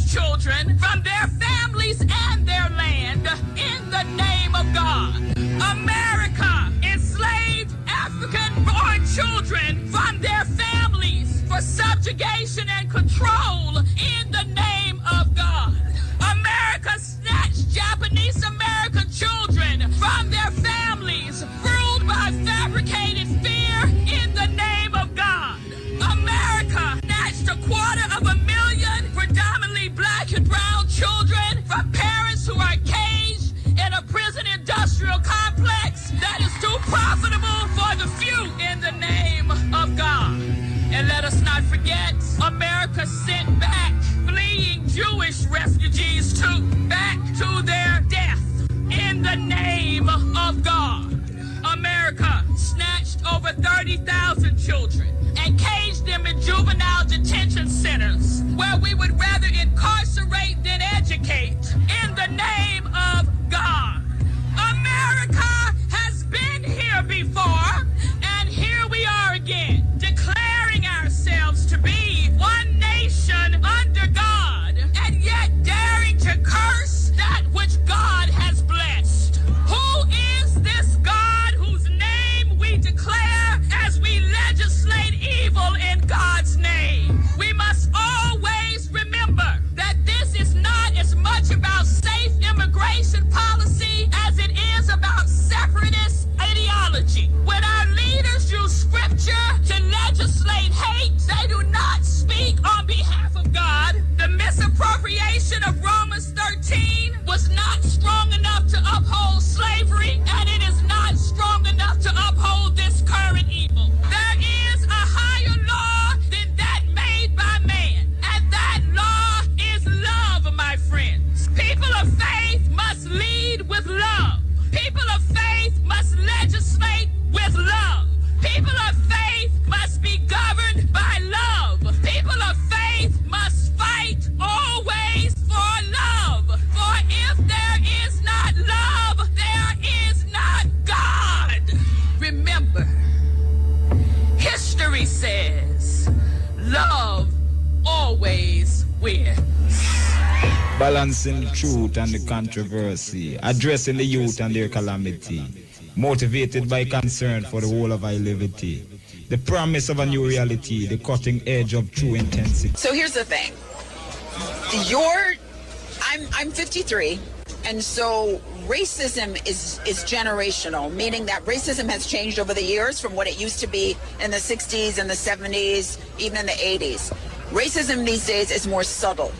Children from their families and their land in the name of God. America enslaved African-born children from their families for subjugation and control in the name of God. America snatched Japanese American children from their families, ruled by fabricated fear in the name of God. America snatched 250,000 predominantly black and brown children from parents who are caged in a prison industrial complex that is too profitable for the few in the name of God. And let us not forget, America sent back fleeing Jewish refugees back to their death in the name of God. America snatched over 30,000 children and caged them in juvenile detention centers where we would rather incarcerate than educate in the name of God. America has been here before, and here we are again, declaring segregation policy as it is about separatist ideology. When our leaders use scripture to legislate hate, they do not speak on behalf of God. The misappropriation of Romans 13 was not strong enough to uphold slavery, and it is not strong enough to uphold this current evil. There is a higher law than that made by man, and that law is love, my friends. People of faith must lead with love. People of faith must legislate with love. People of faith must be governed by love. People of faith must fight always for love. For if there is not love, there is not God. Remember, history says love always wins. Balancing the truth and the controversy, addressing the youth and their calamity, motivated by concern for the whole of our liberty, the promise of a new reality, the cutting edge of true intensity. So here's the thing. I'm 53, and so racism is generational, meaning that racism has changed over the years from what it used to be in the 60s and the 70s, even in the 80s. Racism these days is more subtle.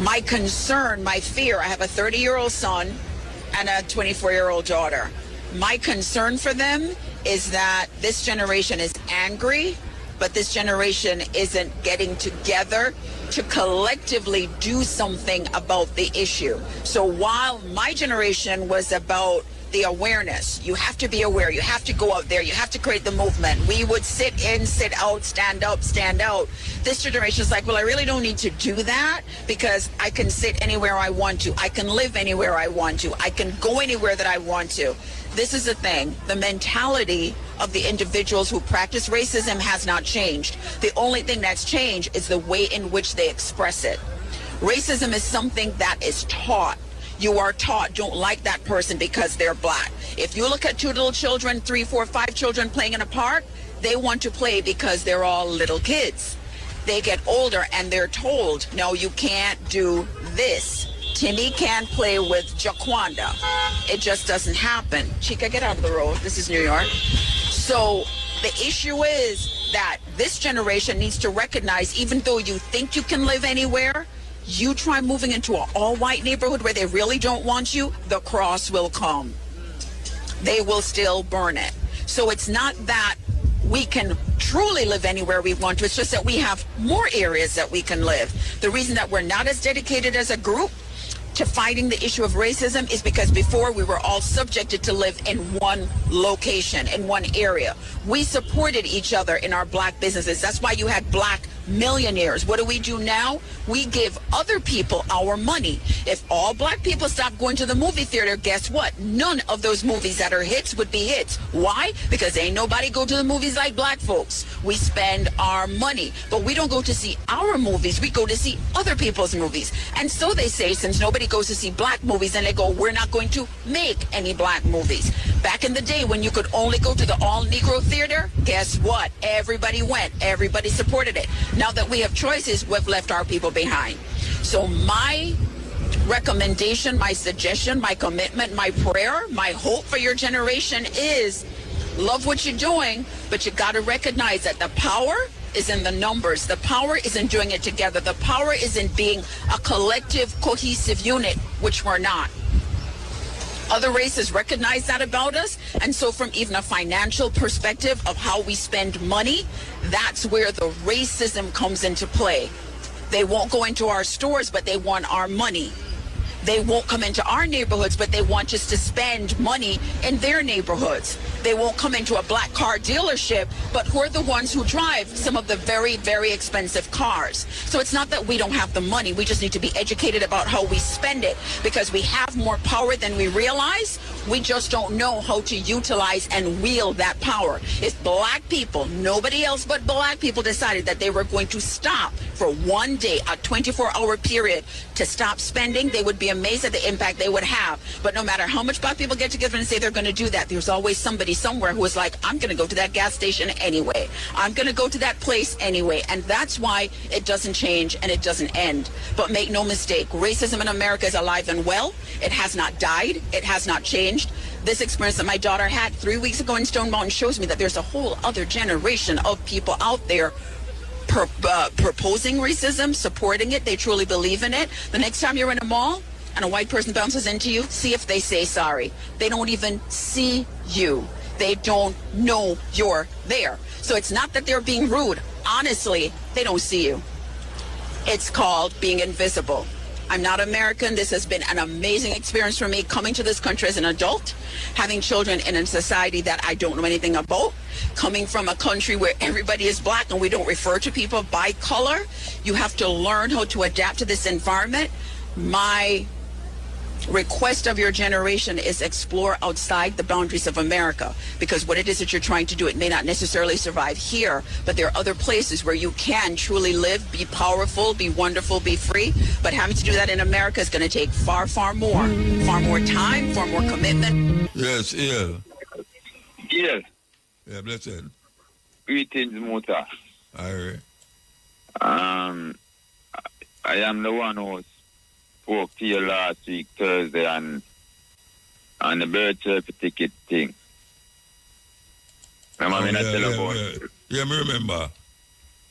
My concern, my fear, I have a 30-year-old son and a 24-year-old daughter. My concern for them is that this generation is angry, but this generation isn't getting together to collectively do something about the issue. So while my generation was about the awareness, you have to be aware, you have to go out there, you have to create the movement. We would sit in, sit out, stand up, stand out. This generation is like, well, I really don't need to do that because I can sit anywhere I want to. I can live anywhere I want to. I can go anywhere that I want to. This is the thing. The mentality of the individuals who practice racism has not changed. The only thing that's changed is the way in which they express it. Racism is something that is taught. You are taught, don't like that person because they're black. If you look at 2 little children, 3, 4, 5 children playing in a park, they want to play because they're all little kids. They get older and they're told, no, you can't do this. Timmy can't play with Jaquanda. It just doesn't happen. Chica, get out of the road. This is New York. So the issue is that this generation needs to recognize, even though you think you can live anywhere, you try moving into an all-white neighborhood where they really don't want you, the cross will come. They will still burn it. So it's not that we can truly live anywhere we want to. It's just that we have more areas that we can live. The reason that we're not as dedicated as a group to fighting the issue of racism is because before we were all subjected to live in one location, in one area. We supported each other in our black businesses. That's why you had black millionaires. What do we do now? We give other people our money. If all black people stop going to the movie theater, guess what? None of those movies that are hits would be hits. Why? Because ain't nobody go to the movies like black folks. We spend our money, but we don't go to see our movies. We go to see other people's movies. And so they say, since nobody goes to see black movies, and they go, we're not going to make any black movies. Back in the day when you could only go to the all-Negro theater, guess what? Everybody went. Everybody supported it. Now that we have choices, we've left our people behind. So my recommendation, my suggestion, my commitment, my prayer, my hope for your generation is love what you're doing, but you got to recognize that the power is in the numbers. The power is in doing it together. The power is in being a collective, cohesive unit, which we're not. Other races recognize that about us, and so from even a financial perspective of how we spend money, that's where the racism comes into play. They won't go into our stores, but they want our money. They won't come into our neighborhoods, but they want us to spend money in their neighborhoods. They won't come into a black car dealership, but who are the ones who drive some of the very, very expensive cars? So it's not that we don't have the money. We just need to be educated about how we spend it, because we have more power than we realize. We just don't know how to utilize and wield that power. If black people, nobody else but black people, decided that they were going to stop for one day, a 24-hour period, to stop spending, they would be amazed at the impact they would have. But no matter how much black people get together and say they're going to do that, there's always somebody somewhere who is like, I'm going to go to that gas station anyway. I'm going to go to that place anyway. And that's why it doesn't change and it doesn't end. But make no mistake, racism in America is alive and well. It has not died. It has not changed. This experience that my daughter had 3 weeks ago in Stone Mountain shows me that there's a whole other generation of people out there proposing racism, supporting it. They truly believe in it. The next time you're in a mall and a white person bounces into you, see if they say sorry. They don't even see you. They don't know you're there. So it's not that they're being rude. Honestly, they don't see you. It's called being invisible. I'm not American. This has been an amazing experience for me coming to this country as an adult, having children in a society that I don't know anything about, coming from a country where everybody is black and we don't refer to people by color. You have to learn how to adapt to this environment. My request of your generation is explore outside the boundaries of America, because what it is that you're trying to do, it may not necessarily survive here, but there are other places where you can truly live, be powerful, be wonderful, be free. But having to do that in America is going to take far, far more time, far more commitment. Yes, yeah. Yes. Yeah, blessed. Greetings, Muta. Aye. I am the one who spoke to you last week, Thursday, on the birth certificate thing. Remember me not tell about? Yeah, me remember.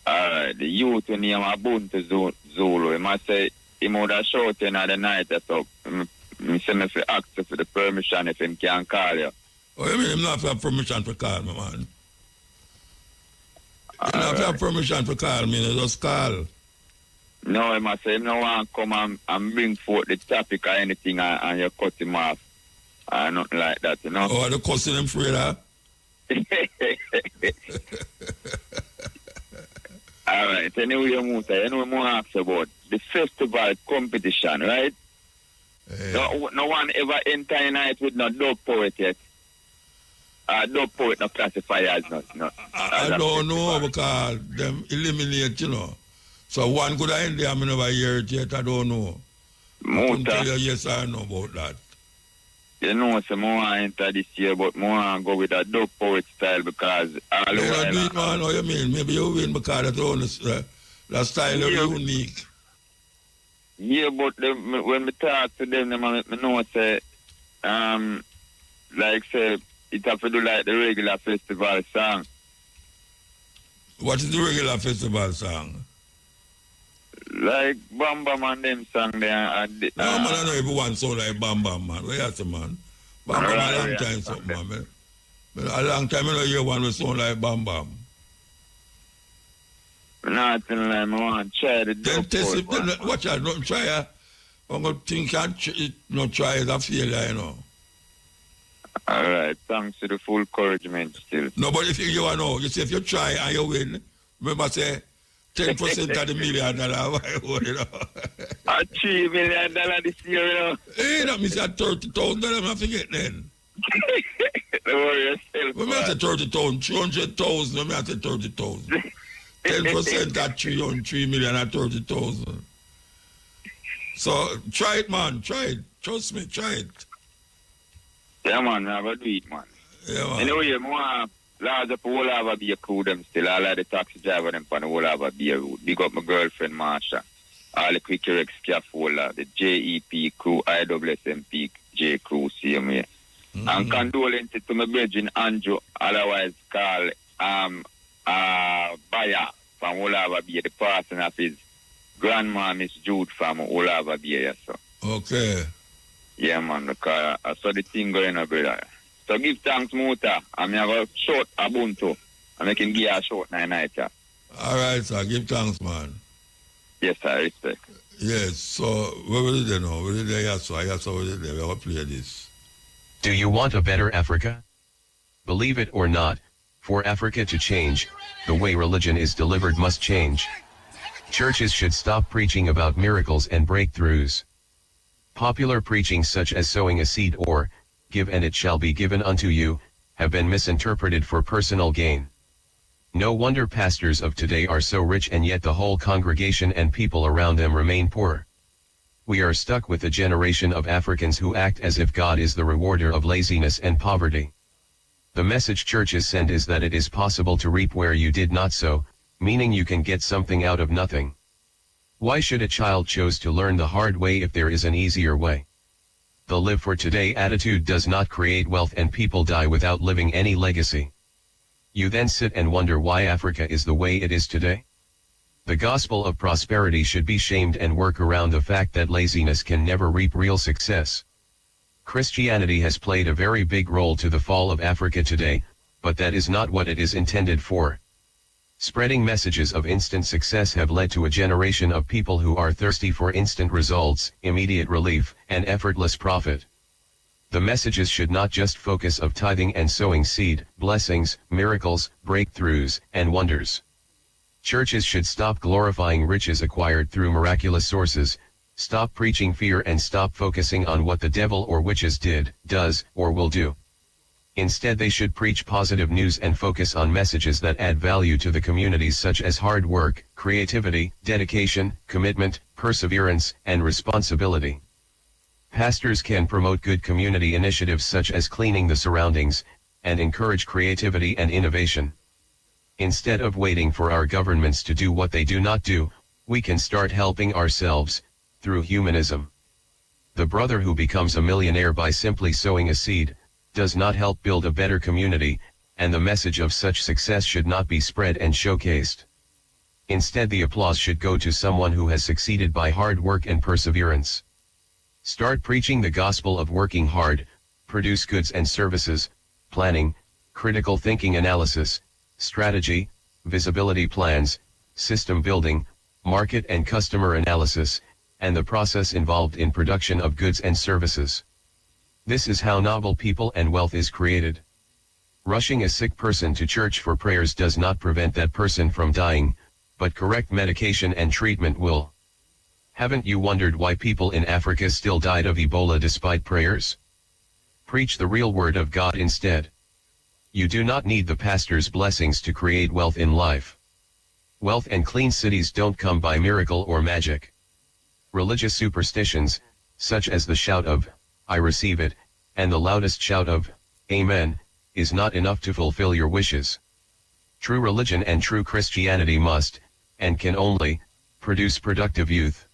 Alright, the youth when he am a Buntu Zulu, he must say, he would have shouted in the night or so. He said me to ask for the permission if he can call you. Oh, you mean him not have permission to call me, man? You not have permission to call me, you just call. No, I must say, no one come and bring forth the topic or anything and you cut him off. Nothing like that, you know. Oh, are the cussing him free, that? All right, anyway, Muta, you know what I'm asking about? The festival competition, right? No one ever enter a night with no dog poet yet. Dog poet no classify as not. I don't know because them eliminate, you know. So one could have ended, I never hear it yet, I don't know. I can tell you yes or no about that. You know, so I enter this year, but I go with a dog poet style because all you don't do it, man, how you mean? Maybe you win because that style is unique. Yeah, but when we talk to them, I know, say, like, say, it have to do like the regular festival song. What is the regular festival song? Like Bam Bam and them song there. No, man, I know everyone sound like Bam Bam, man. Where you say, man? Bam Bam a long time something, man. A long time I don't hear one who sound like Bam Bam. Nothing like I want to try the dope test it. Watch out, don't try it. I'm going to think not try it, a failure, you know. All right, thanks for the full encouragement still. No, but if you know, you see, if you try and you win, remember, say, 10% of the $1 million, you know. $3 million this year, you know. Hey, that means that $30,000, I forget then. Don't worry yourself. When I say 30,000, 300,000, when I say 30,000. 10% at 3 million at 30,000. So try it, man. Try it. Trust me, try it. Yeah, man. I will do it, man. Yeah, man. Anyway, more large up whole have be a crew them still. I like the taxi driver them for the whole have be a route. Big up my girlfriend Marsha. All the Quick Rex scaffolder, the JEP crew, IWSMP J crew, same way. And condolences to my virgin Andrew, otherwise called Bayer from Olava Bay, the person of his grandma, Miss Jude from Olava Bay. So. Okay. Yeah, man, because I saw the thing going on, brother. So give thanks, Muta. I mean, I have a short Ubuntu. And I can give you a short night. Yeah. All right, sir. Give thanks, man. Yes, I respect. Yes, so where will they know? Where did they yes, where did they? We will play this. Do you want a better Africa? Believe it or not, for Africa to change, the way religion is delivered must change. Churches should stop preaching about miracles and breakthroughs. Popular preaching such as sowing a seed or, give and it shall be given unto you, have been misinterpreted for personal gain. No wonder pastors of today are so rich and yet the whole congregation and people around them remain poor. We are stuck with a generation of Africans who act as if God is the rewarder of laziness and poverty. The message churches send is that it is possible to reap where you did not sow, meaning you can get something out of nothing. Why should a child choose to learn the hard way if there is an easier way? The live for today attitude does not create wealth and people die without living any legacy. You then sit and wonder why Africa is the way it is today? The gospel of prosperity should be shamed and work around the fact that laziness can never reap real success. Christianity has played a very big role to the fall of Africa today, but that is not what it is intended for. Spreading messages of instant success have led to a generation of people who are thirsty for instant results, immediate relief, and effortless profit. The messages should not just focus of tithing and sowing seed, blessings, miracles, breakthroughs, and wonders. Churches should stop glorifying riches acquired through miraculous sources, stop preaching fear and stop focusing on what the devil or witches did, does, or will do. Instead they should preach positive news and focus on messages that add value to the communities such as hard work, creativity, dedication, commitment, perseverance, and responsibility. Pastors can promote good community initiatives such as cleaning the surroundings, and encourage creativity and innovation. Instead of waiting for our governments to do what they do not do, we can start helping ourselves, through humanism. The brother who becomes a millionaire by simply sowing a seed, does not help build a better community, and the message of such success should not be spread and showcased. Instead the applause should go to someone who has succeeded by hard work and perseverance. Start preaching the gospel of working hard, produce goods and services, planning, critical thinking analysis, strategy, visibility plans, system building, market and customer analysis, and the process involved in production of goods and services. This is how noble people and wealth is created. Rushing a sick person to church for prayers does not prevent that person from dying, but correct medication and treatment will. Haven't you wondered why people in Africa still died of Ebola despite prayers? Preach the real word of God instead. You do not need the pastor's blessings to create wealth in life. Wealth and clean cities don't come by miracle or magic. Religious superstitions, such as the shout of, "I receive it," and the loudest shout of, "Amen," is not enough to fulfill your wishes. True religion and true Christianity must, and can only, produce productive youth.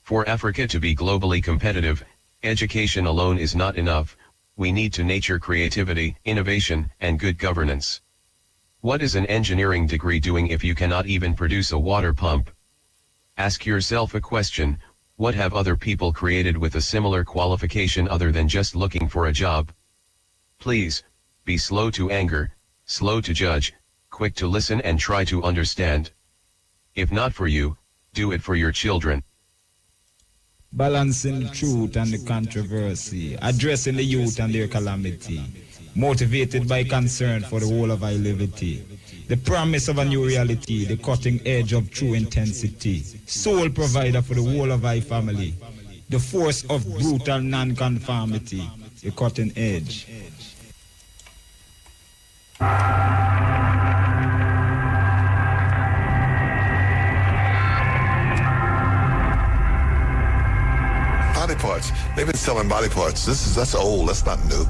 For Africa to be globally competitive, education alone is not enough. We need to nurture creativity, innovation, and good governance. What is an engineering degree doing if you cannot even produce a water pump? Ask yourself a question: what have other people created with a similar qualification other than just looking for a job? Please, be slow to anger, slow to judge, quick to listen and try to understand. If not for you, do it for your children. Balancing truth and the controversy, addressing the youth and their calamity, motivated by concern for the whole of our liberty, the promise of a new reality, the cutting edge of true intensity, sole provider for the whole of our family, the force of brutal non-conformity, the cutting edge. Body parts. They've been selling body parts. That's old. That's not new.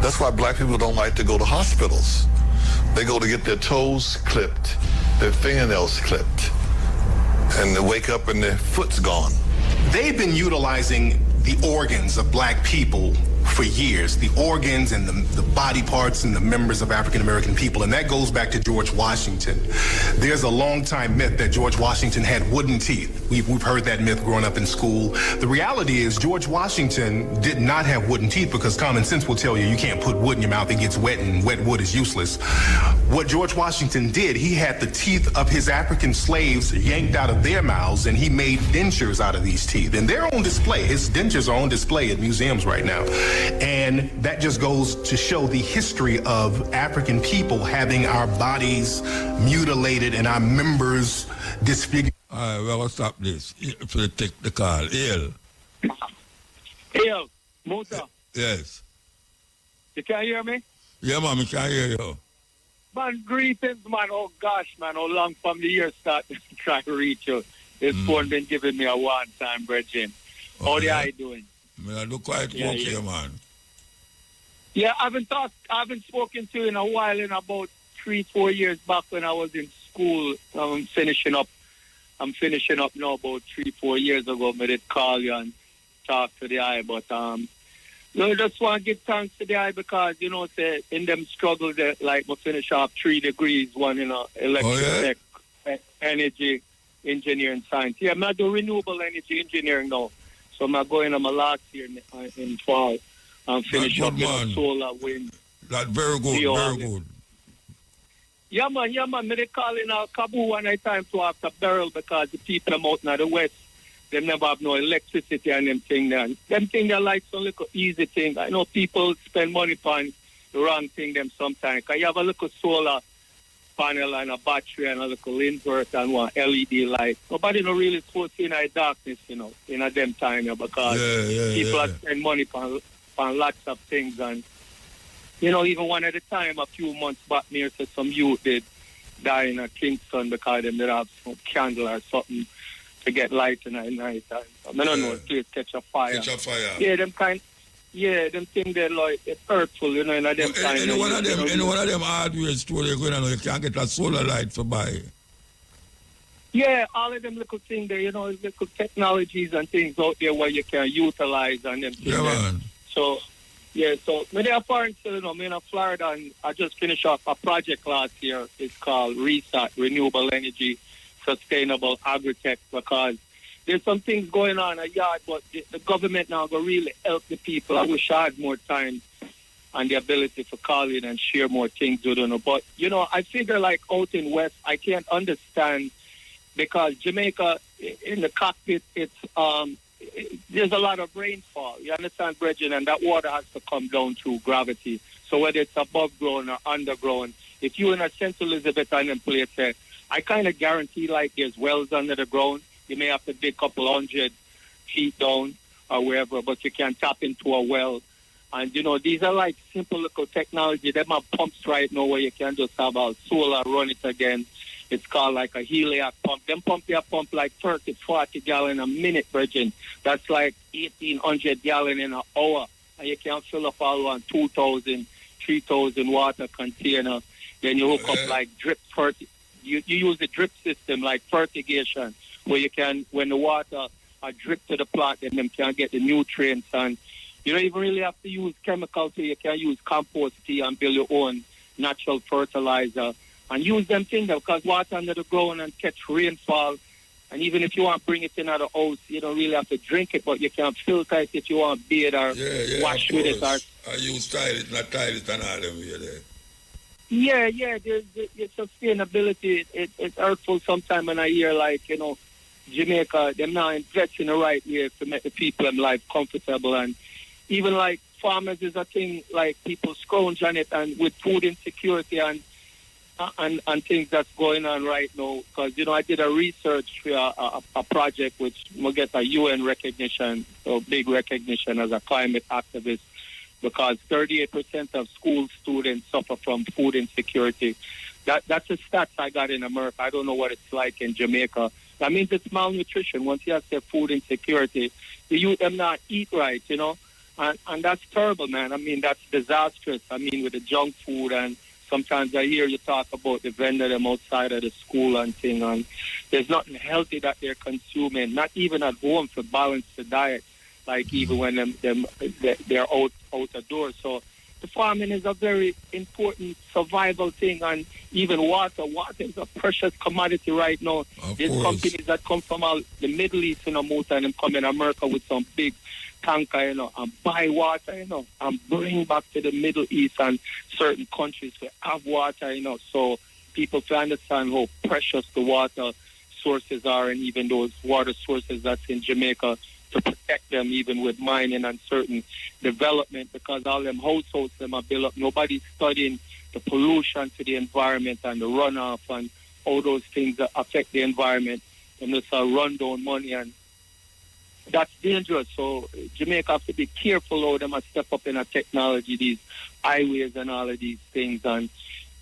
That's why black people don't like to go to hospitals. They go to get their toes clipped, their fingernails clipped, and they wake up and their foot's gone. They've been utilizing the organs of black people for years, the organs and the body parts and the members of African American people, and that goes back to George Washington. There's a long time myth that George Washington had wooden teeth. We've heard that myth growing up in school. The reality is George Washington did not have wooden teeth because common sense will tell you you can't put wood in your mouth, it gets wet and wet wood is useless. What George Washington did, he had the teeth of his African slaves yanked out of their mouths and he made dentures out of these teeth. And they're on display. His dentures are on display at museums right now. And that just goes to show the history of African people having our bodies mutilated and our members disfigured. All right, we're going to stop this. So take the call. Haile. Haile, Muta. Yes. You can hear me? Yeah, man, I can hear you. Man, greetings, man. Oh, gosh, man. How long from the year start trying to reach you? This phone been giving me a one-time bridging. How the eye doing? I do quite okay, man. Yeah, I haven't spoken to you in a while, in about 3-4 years back when I was in school. I'm finishing up now about 3-4 years ago. I did call you and talk to the eye, but I just want to give thanks to the eye because, say in them struggles that like I finish off 3 degrees, one in electric energy engineering science. Yeah, I'm not doing renewable energy engineering now. So I'm going on my last year in fall and finish up solar, wind. That's very good, very good. Yeah, man. They call in Kabul one time to after barrel because the people are out in the west, they never have no electricity and them thing there. Them thing they like some little easy thing. I know people spend money on the wrong thing them sometimes. Because you have a little solar panel and a battery and a little inverter and one LED light. Nobody don't really supposed to in the darkness, in a them time, because people are spend money on lots of things. And, even one at a time, a few months back, near to some youth did die in Kingston because they did have some candle or something to get light in the night. And, I don't know, the place catch a fire. Yeah, them things they're like, it's hurtful, in them time. Any one of them hardware store you're going to know, you can't get a solar light to buy. Yeah, all of them little things there, little technologies and things out there where you can utilize and them things. Yeah, man. So, when they're foreign still, I'm in Florida and I just finished up a project last year. It's called RESAT, Renewable Energy Sustainable Agri-Tech, because there's some things going on in a yard, but the government now will really help the people. I wish I had more time and the ability to call in and share more things with them. But, I figure like out in West, I can't understand because Jamaica, in the cockpit, it's there's a lot of rainfall. You understand, Bridget? And that water has to come down through gravity. So whether it's above ground or underground, if you're in a St. Elizabeth Island place there, I kind of guarantee like there's wells under the ground. You may have to dig a couple 100 feet down or wherever, but you can tap into a well. And, these are like simple little technology. Them have pumps right now where you can just have a solar run it again. It's called like a Haile pump. Them pump like 30, 40 gallon a minute, Virgin. That's like 1,800 gallon in an hour. And you can fill up all one 2,000, 3,000 water container. Then you hook up like drip you use the drip system like fertigation, where you can, when the water are drip to the plant, then them can get the nutrients. And you don't even really have to use chemicals, so you can use compost tea and build your own natural fertilizer. And use them things because water under the ground and catch rainfall. And even if you want to bring it in at the house, you don't really have to drink it, but you can filter it if you want to bathe or wash with it. I use toilet, not toilet and all them here there. Yeah, there's sustainability. It's hurtful sometime in a year, like, Jamaica, they're not investing the right way to make the people in life comfortable. And even like farmers is a thing, like people scrounge on it, and with food insecurity and things that's going on right now. Because, I did a research for a project which will get a UN recognition, so big recognition as a climate activist, because 38% of school students suffer from food insecurity. That's a stats I got in America. I don't know what it's like in Jamaica. That means it's malnutrition. Once you have their food insecurity, the youth them not eat right, and that's terrible, man. I mean, that's disastrous. I mean, with the junk food, and sometimes I hear you talk about the vendor them outside of the school and thing, and there's nothing healthy that they're consuming, not even at home to balance the diet, like even when they're out the door. So the farming is a very important survival thing, and even water is a precious commodity right now. There's companies that come from the Middle East, Muta, and them come in America with some big tanker, and buy water, and bring back to the Middle East and certain countries to have water, so people to understand how precious the water sources are, and even those water sources that's in Jamaica, to protect them even with mining and certain development, because all them households them are built up. Nobody's studying the pollution to the environment and the runoff and all those things that affect the environment. And it's a rundown money, and that's dangerous. So Jamaica have to be careful how they must step up in a technology, these highways and all of these things. And,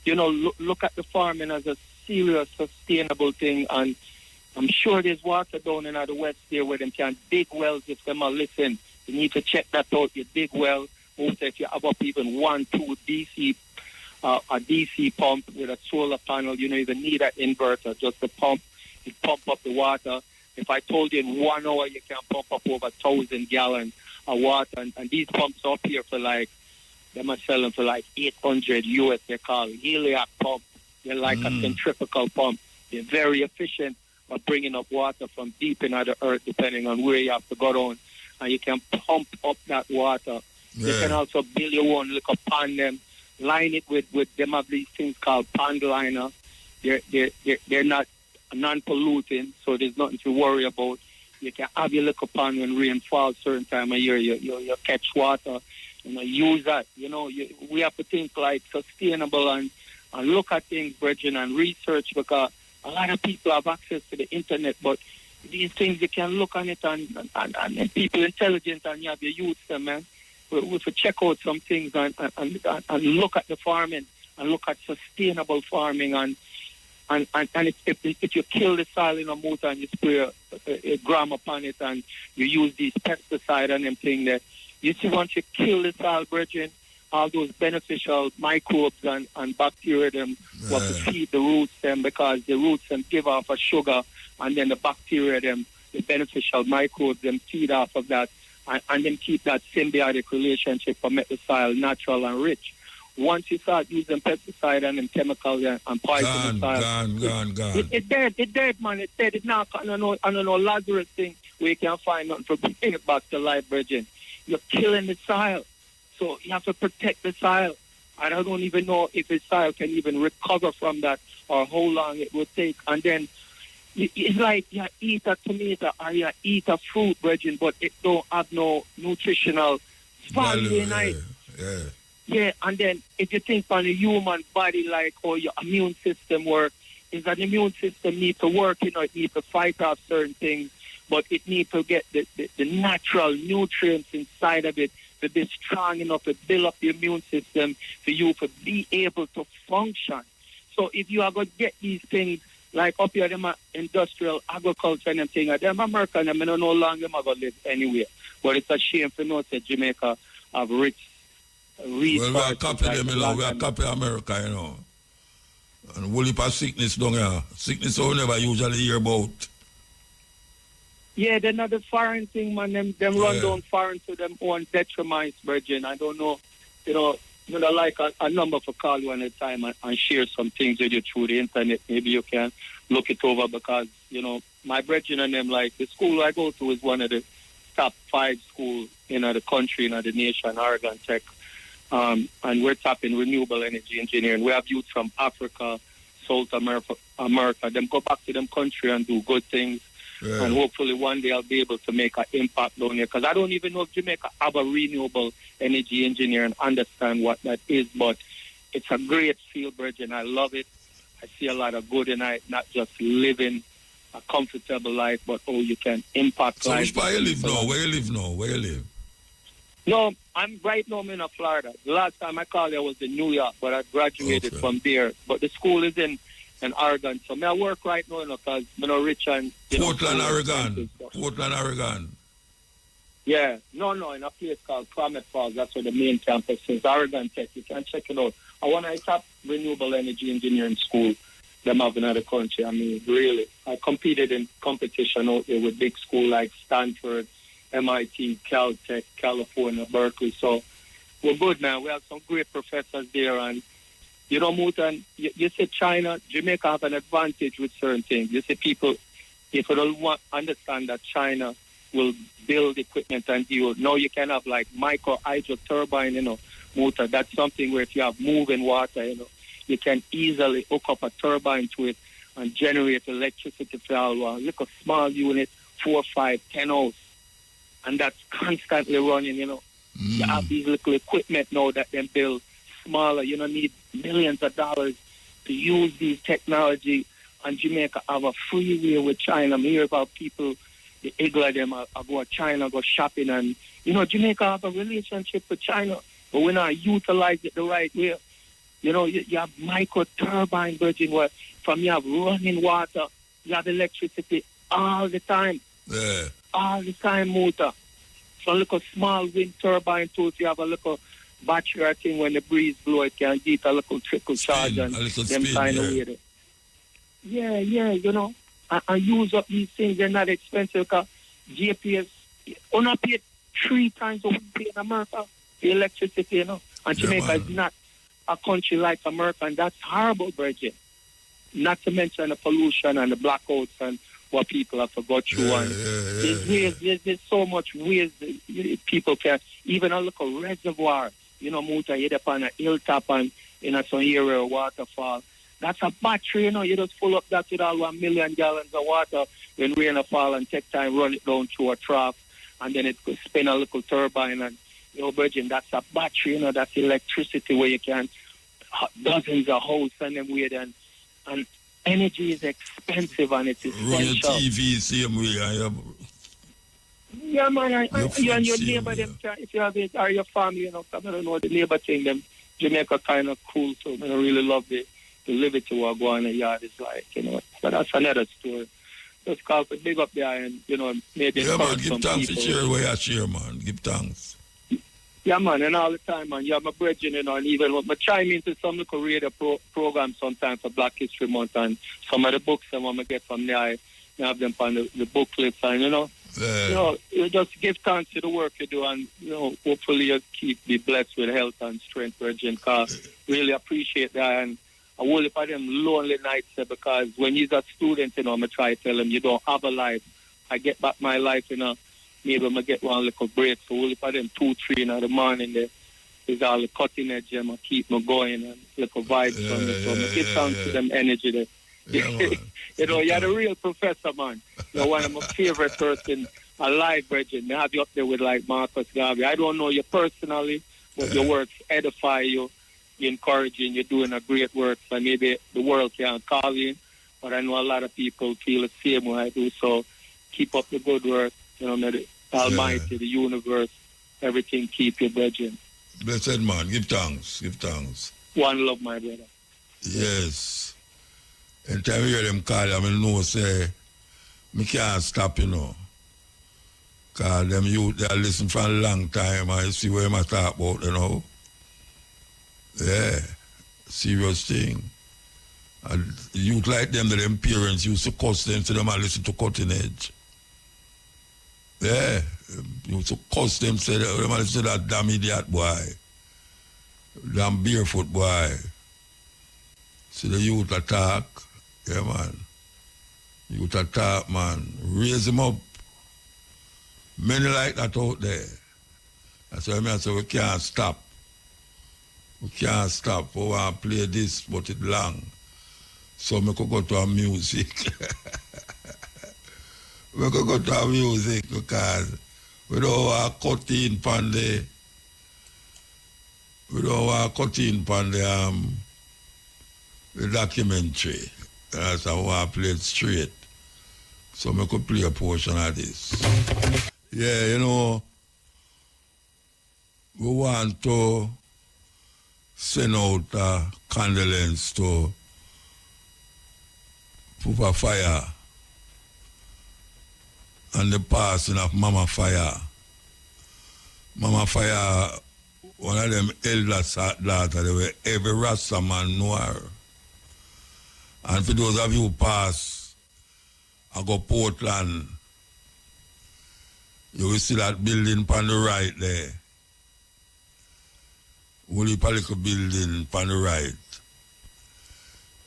look at the farming as a serious, sustainable thing. And I'm sure there's water down in the west there where them can dig wells if them are listen. You need to check that out. You dig well. Muta, if you have up even 1, 2 DC, a DC pump with a solar panel, you don't even need an inverter. Just the pump, it pump up the water. If I told you in 1 hour you can pump up over 1,000 gallons of water, and these pumps up here for like, they must sell them for like 800 US. They call Haile pump. They're like a centrifugal pump. They're very efficient at bringing up water from deep into the earth, depending on where you have to go down. And you can pump up that water. Yeah. You can also build your own little pond, them, line it with them have these things called pond liner. They're not non-polluting, so there's nothing to worry about. You can have your little pond when rain falls certain time of year. You catch water, use that. We have to think like sustainable and look at things, brethren, and research, because a lot of people have access to the internet, but these things you can look on it and people intelligent and you have your youth them, man. We should check out some things and look at the farming and look at sustainable farming and if you kill the soil in a Muta and you spray a gram upon it and you use these pesticides and them thing there, you see once you kill the soil, brethren, all those beneficial microbes and bacteria them what to feed the roots them, because the roots them give off a sugar and then the bacteria them, the beneficial microbes them feed off of that and then keep that symbiotic relationship to make the soil natural and rich. Once you start using pesticide and chemicals and poison the soil, gone. It's dead, man. It's dead. It's not, I don't know, Lazarus thing where you can find nothing to bring it back to life, brethren. You're killing the soil. So you have to protect the soil. And I don't even know if the soil can even recover from that or how long it will take. And then it's like you eat a tomato or you eat a fruit, brethren, but it don't have no nutritional value in it. Yeah, and then if you think on the human body, like how your immune system works, is that the immune system needs to work, it needs to fight off certain things, but it needs to get the natural nutrients inside of it to be strong enough to build up the immune system for you to be able to function. So if you are going to get these things, like up here, them industrial agriculture and them things, them American, them don't know how long them are going to live anywhere. But it's a shame to know that Jamaica have rich resources. Well, we are copying them, we are copying America, And whole heap of sickness down here. Sickness we never usually hear about. Yeah, they're not the foreign thing, man. Them run down foreign to them own detriment, virgin. I don't know, like a number for call you at a time and share some things with you through the internet. Maybe you can look it over because, my brethren and them, like the school I go to is one of the top 5 schools in the country, in the nation, Oregon Tech. And we're top in renewable energy engineering. We have youth from Africa, South America. Them go back to them country and do good things. Yeah. And hopefully one day I'll be able to make an impact down here. Because I don't even know if Jamaica have a renewable energy engineer and understand what that is. But it's a great field, brethren. I love it. I see a lot of good in it, not just living a comfortable life, but you can impact life. So where you live now? Where you live? No, I'm in Florida. The last time I called there was in New York, but I graduated from there. But the school is in Oregon. So I work right now, because rich and Portland, Oregon. Yeah, no, in a place called Comet Falls. That's where the main campus is. Oregon Tech. You can check it out. I want to top renewable energy engineering school them have in the country. I mean, really, I competed in competition out there with big schools like Stanford, MIT, Caltech, California, Berkeley. So we're good, man. We have some great professors there. And, Muta, you say China, Jamaica have an advantage with certain things. You see people, if you don't understand that China will build equipment and deal. Now you can have like micro hydro turbine, Muta. That's something where if you have moving water, you can easily hook up a turbine to it and generate electricity for a little small unit, 4, 5, 10 hours. And that's constantly running, You have these little equipment now that then build smaller. You don't need millions of dollars to use these technology. And Jamaica have a free way with China. I hear about people, the Igla them, I go to China, go shopping. And, Jamaica have a relationship with China, but we're not utilize it the right way. You have micro turbine, virgin, where from you have running water you have electricity all the time. Yeah. All the time, Muta. So look a small wind turbine too, if you have a little battery thing when the breeze blow, it can get a little trickle charge and them kind of way. Yeah, you know. And use up these things, they're not expensive because JPS, you not pay 3 times what we pay in America, the electricity, you know. And Jamaica is not a country like America, and that's horrible, Bridget. Not to mention the pollution and the blackouts and what people have to go through. There's so much ways people can, even a little reservoir, you know, Muta, you're up on a hilltop and in some area or waterfall. That's a battery, you know, you just full up that with all 1 million gallons of water when rain fall and take time, run it down through a trough, and then it could spin a little turbine and, you know, Virgin, that's a battery, you know, that's electricity where you can, dozens of houses and them way then. And energy is expensive and it's essential. Run your TV, same way. Yeah, man, you and your neighbor, them, if you have it, or your family, you know, I don't know, the neighbor thing, them, Jamaica kind of cool, so I really love the liberty what go on in the yard is like, you know. But that's another story. Just call for big up there and, you know, maybe man, give thanks for share where you share, man. Give thanks. Yeah, man, and all the time, man. You have my brethren, you know, and even when I chime into some little radio program sometimes for Black History Month and some of the books I want to get from there, I have them on the booklets and, you know, you just give thanks to the work you do and, you know, hopefully you be blessed with health and strength, Virgin, because really appreciate that. And I will for them lonely nights because when you're a student, you know, I try to tell them you don't have a life. I get back my life, you know, maybe I get one little break. So only for them 2, 3 in the morning, there's all the cutting edge, and keep me going and little vibes from it. So I give thanks to them energy there. Yeah, you know, you're the real professor, man. You're one of my favorite person alive, Bridget. I have you up there with like Marcus Garvey. I don't know you personally, but your works edify you. Encouraging, you're doing a great work, so maybe the world can't call you, but I know a lot of people feel the same way I do, so keep up the good work, you know, may the Almighty, the universe, everything keep you, brethren. Blessed man, give thanks. One love, my brother. Yes. Anytime you hear them call, I know, say, me can't stop, you know, because them youth, they listen for a long time, and you see what I talk about, you know. Yeah, serious thing. And youth like them, them parents used to cuss them to them and listen to Cutting Edge. Yeah, used to cuss them, say them and listen to that damn idiot boy. Damn barefoot boy. See the youth attack. Yeah, man. Youth attack, man. Raise them up. Many like that out there. That's why I say we can't stop. We can't stop. We want to play this, but it's long. So we could go to our music. We could go to our music because we don't want to cut in on the documentary. That's how we want to play it straight. So we could play a portion of this. Yeah, you know, we want to send out a condolence to Papa Fire and the passing of Mama Fire. Mama Fire, one of them eldest daughter, they were every Rasta man know her. And for those of you who pass, I go Portland, you will see that building on the right there. Only political building on the right.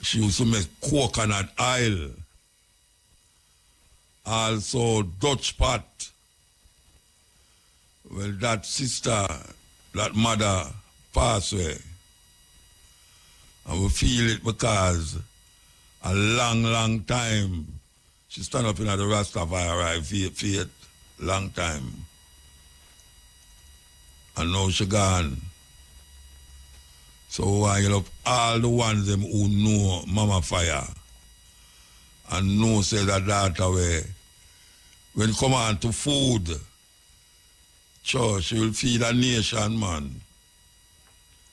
She used to make coconut oil. Also Dutch pot. Well, that sister, that mother passed away. And we feel it because a long time she stand up in the Rastafari faith, long time. And now she gone. So I love all the ones them who know Mama Fire and know say that daughter way. When it come on to food, she will feed a nation, man.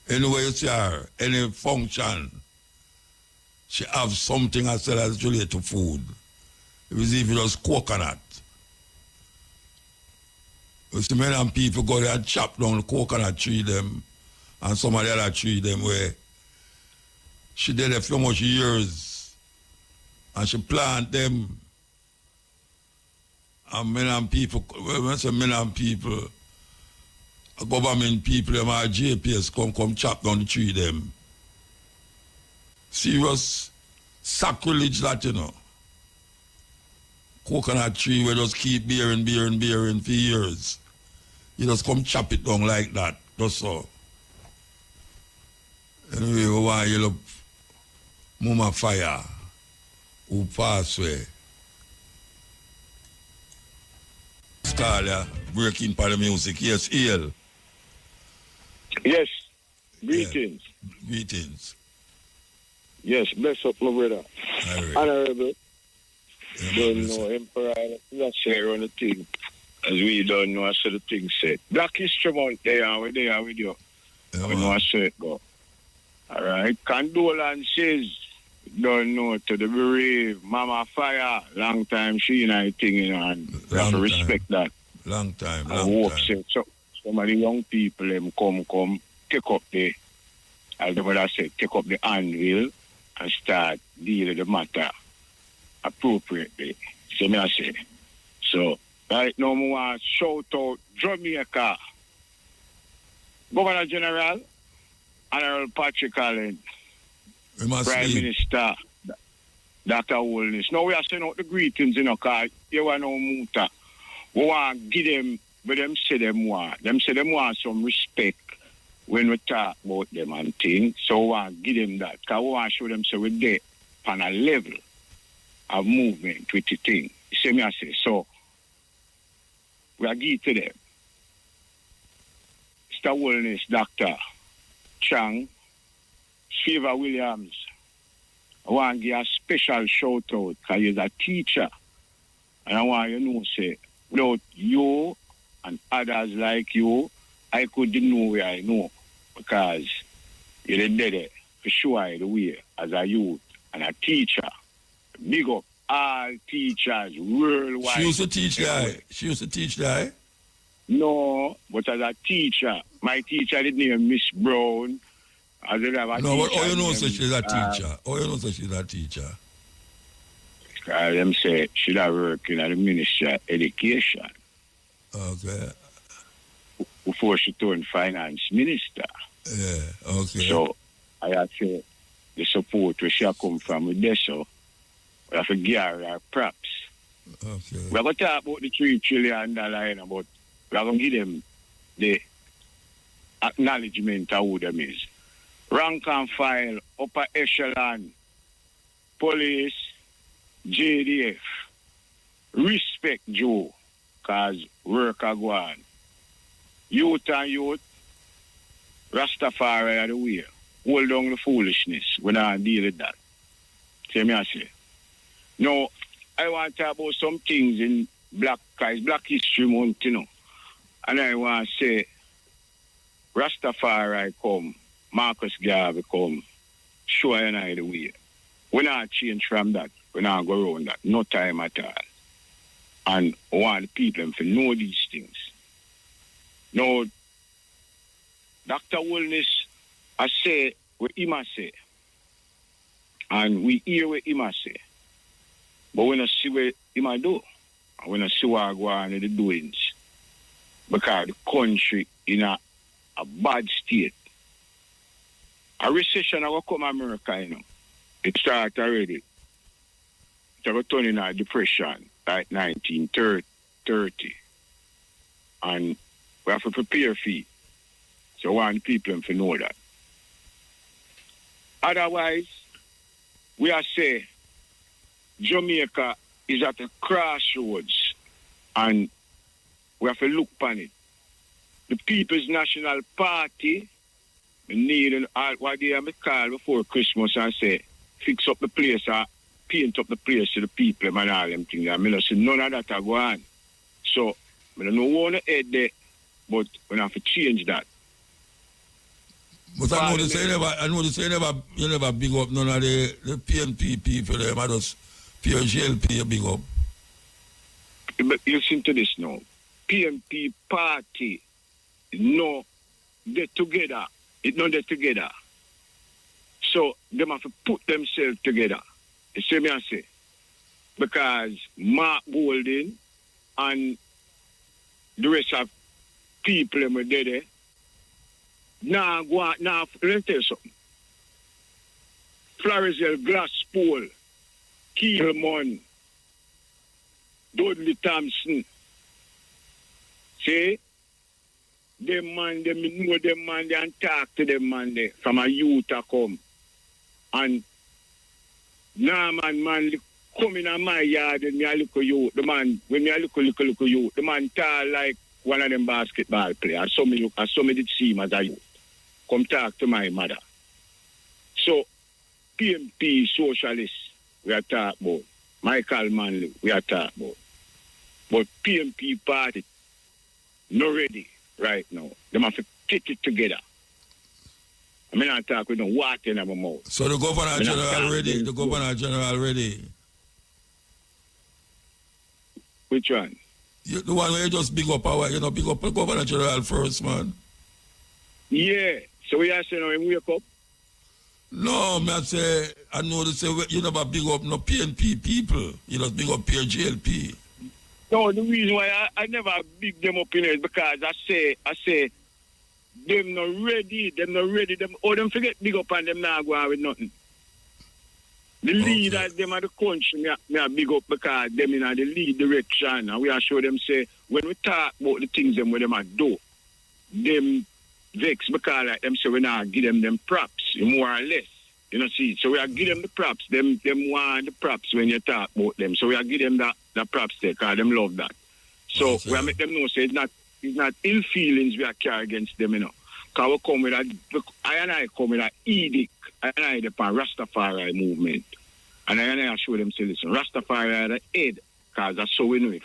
Anywhere you see her, any function, she have something as well as related to food. It was even just coconut. You see, many people go there and chop down the coconut tree them and some of the other tree them where she did a few much years and she plant them. And many people, when I say many people, government people, them are JPS come chop down the tree them. Serious sacrilege that, you know. Coconut tree will just keep bearing for years. You just come chop it down like that, just so. Anyway, we want you look Mama Fire who passed away. Scalia breaking for the music. Yes, Haile. Yes. Greetings. Yeah. Greetings. Yes, bless up, my brother. Right. Honorable. Yeah, don't know, Emperor, let's share on the thing. As we don't know, I said the thing said. Black History Month, they are with you. Yeah, we know I said it go. All right. Condolences, don't know, to the bereaved Mama Fire. Long time she and I thing, you know, and we have to respect that. Long time. So some of the young people, them come, take up the, as the brother said, take up the anvil and start dealing with the matter appropriately. See me I say. So right now I want to shout out Jamaica Governor General Honorable Patrick Allen, Prime Minister Dr. Holness. Now we are sending out the greetings, you know, because you want no Muta. We want to give them what them say them want. Them say them want some respect when we talk about them and things. So we want to give them that. Because we want to show them so we're there on a level of movement with the thing. You see me I say. So we are give to them. Mr. Holness, Dr. Chang, Shiva Williams. I want to give a special shout out because he's a teacher. And I want you to know, say, without you and others like you, I couldn't know where I know. Because you're there for sure the way as a youth and a teacher. Big up all teachers worldwide. She used to teach there. She used to teach there. No, but as a teacher, my teacher didn't name Miss Brown. As a no, but all you know so she's a teacher. All you know so she's a teacher. Because them say she'd have worked in the Ministry of Education. Okay. Before she turned finance minister. Yeah, okay. So I have to the support where she come from with this, so we have to give her props. Okay. We're going to talk about the $3 trillion, but we're going to give them the acknowledgement of who them is. Rank and file, upper echelon, police, JDF, respect Joe, because work are going. Youth and youth, Rastafari are the way. Hold down the foolishness. We don't deal with that. See me I say. Now, I want to talk about some things in Black History Month, you know. And I want to say, Rastafari come, Marcus Garvey come, show you the way. We not change from that. We not go around that. No time at all. And I want the people to know these things. Now, Dr. Holness, I say what him say. And we hear what him say. But we don't see what him do. And we don't see what go on in the doings. Because the country in a bad state. A recession will come to America, you know. It started already. It will turn in a depression like 1930. And we have to prepare for it. So I want people to know that. Otherwise, we are say Jamaica is at a crossroads and we have to look upon it. The People's National Party need what they have called before Christmas and say, fix up the place or paint up the place to the people and all them things. And I say none of that are going on. So I don't know what to head there, but we have to change that. But I know you never big up none of the PNP people, them are just pure GLP big up. listen to this now. PMP party, no, they're together. It's not they're together. So they have to put themselves together. You see me I say? Because Mark Golding and the rest of people who are there, now go out, now, let me tell you something. Florizel Glasspool, Kielmon, Dudley Thompson, see? Them man, them know them man, they and talk to them man there from a youth a come. And now man, come in my yard and me a look at you, the man, when me a look you, the man talk like one of them basketball players. So me did see him as a youth. Come talk to my mother. So, PMP socialists, we are talking about. Michael Manley, we are talking about. But PMP party, not ready right now. They have to take it together. I mean, I talk with no water in my mouth. So the Governor General ready? The Governor General ready? Which one? The one where you just big up big up the Governor General first, man. Yeah. So we are saying when we wake up? No, I know they say you never big up no PNP people. You just big up PJLP. No, the reason why I never big them up in it because I say them not ready, them forget big up and them not go out with nothing. The leaders, them are the country, me are big up because them in the lead direction and we are sure them say when we talk about the things them where them are do, them vex because like them say we not give them props, more or less. You know, see, so we are give them the props, them want the props when you talk about them. So we are give them the props there because them love that. So we are make them know say it's not ill feelings we are carry against them, you know. Because we come with I come with an edict, I the Rastafari movement. And I show them say listen, Rastafari are the head, because that's how we know it.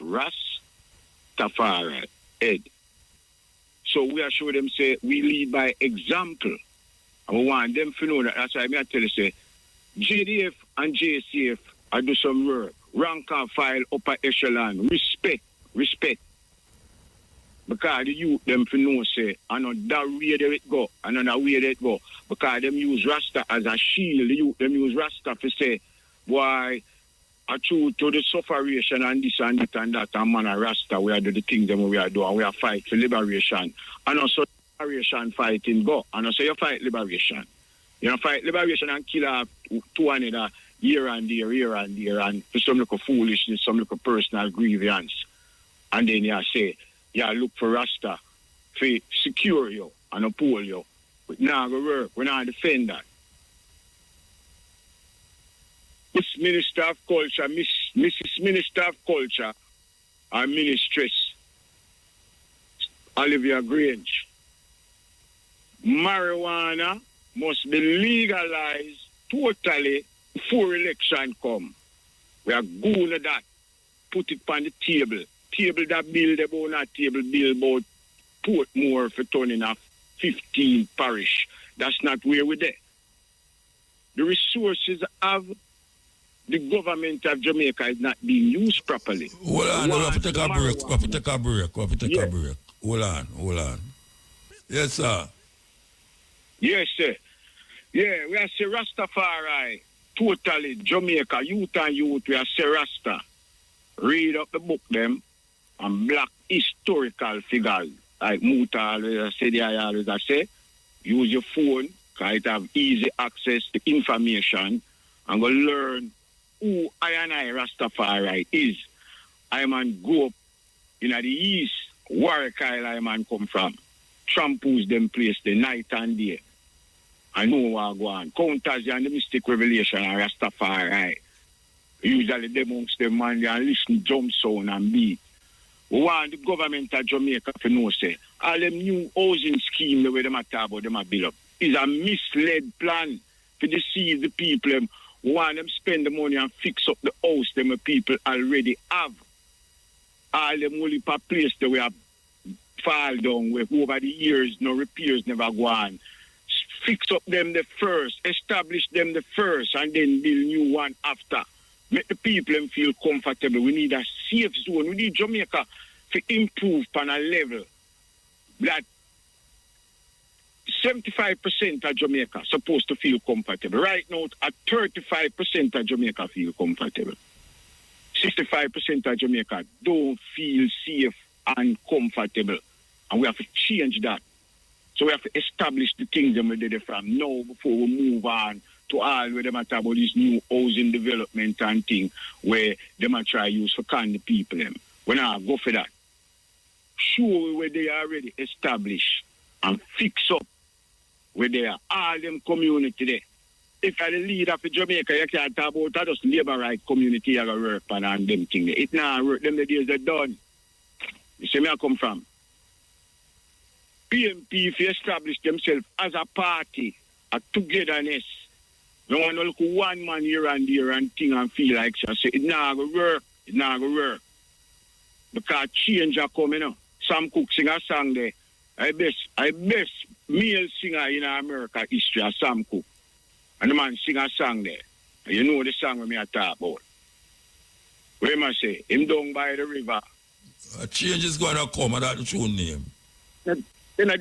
Rastafari head. So we are showing them say we lead by example. And we want them to know that. That's why I tell you say JDF and JCF I do some work. Rank and file upper echelon. Respect. Because the youth them to know say I know that way they go. I know that way they go. Because them use Rasta as a shield. The youth them use Rasta to say, why I true to the sufferation and this and that and that, and man a Rasta, we are do the things them we are doing, and we are fight for liberation. And also liberation fighting go. And also you fight liberation. You know, fight liberation and kill off two another here and there, and for some little foolishness, some little personal grievance. And then you say, yeah, look for Rasta to secure you and uphold you. But now go work, we're not defend that. Miss Minister of Culture, Mrs. Minister of Culture, our Ministress, Olivia Grange. Marijuana must be legalized totally before election come. We are going to that. Put it on the table. Table that build about that table build about Portmore for turning off 15 parish. That's not where we're there. The resources of the government of Jamaica is not being used properly. Hold on, we have to take a break. Hold on. Yes, sir. Yes, sir. Yeah, we are say Rastafari. Totally, Jamaica, youth and youth, we are say Rasta. Read up the book them and black historical figures. Like Muta always say, use your phone, because it have easy access to information, and go learn who I Rastafari is. I man go up in the east, Warwick Isle I man come from. Trampoos them place the night and day. I know what go on. Counters and the mystic revelation and Rastafari. Usually them amongst them man and listen drum sound and beat. We want the government of Jamaica to know say all them new housing scheme the way them talk about them a build up is a misled plan to deceive the people. We want them spend the money and fix up the house them people already have. All them only per place that we have fall down with over the years, no repairs never go on. Fix up them the first, establish them the first, and then build new one after. Make the people feel comfortable. We need a safe zone. We need Jamaica to improve on a level that 75% of Jamaica supposed to feel comfortable. Right now, at 35% of Jamaica feel comfortable. 65% of Jamaica don't feel safe and comfortable. And we have to change that. So we have to establish the things that we did from now before we move on to all where they might talk about this new housing development and thing where they might try to use for kind the people. When I go for that, sure where they are already established and fix up where they are, all them community there. If you're the leader for Jamaica, you can't talk about that, just labor right community you gotta work on and them things. It now work, them the days are done. You see where I come from? PMP, if you establish themselves as a party, a togetherness, don't want to look one man here and there and thing and feel like so say it not gonna work, it not gonna work. Because change are coming up. Sam Cooke sing a song there. I best male singer in America history is Sam Cooke. And the man sing a song there. And you know the song when I talk about. What am I say? Him down by the river. A change is going to come, and that's the true name. Then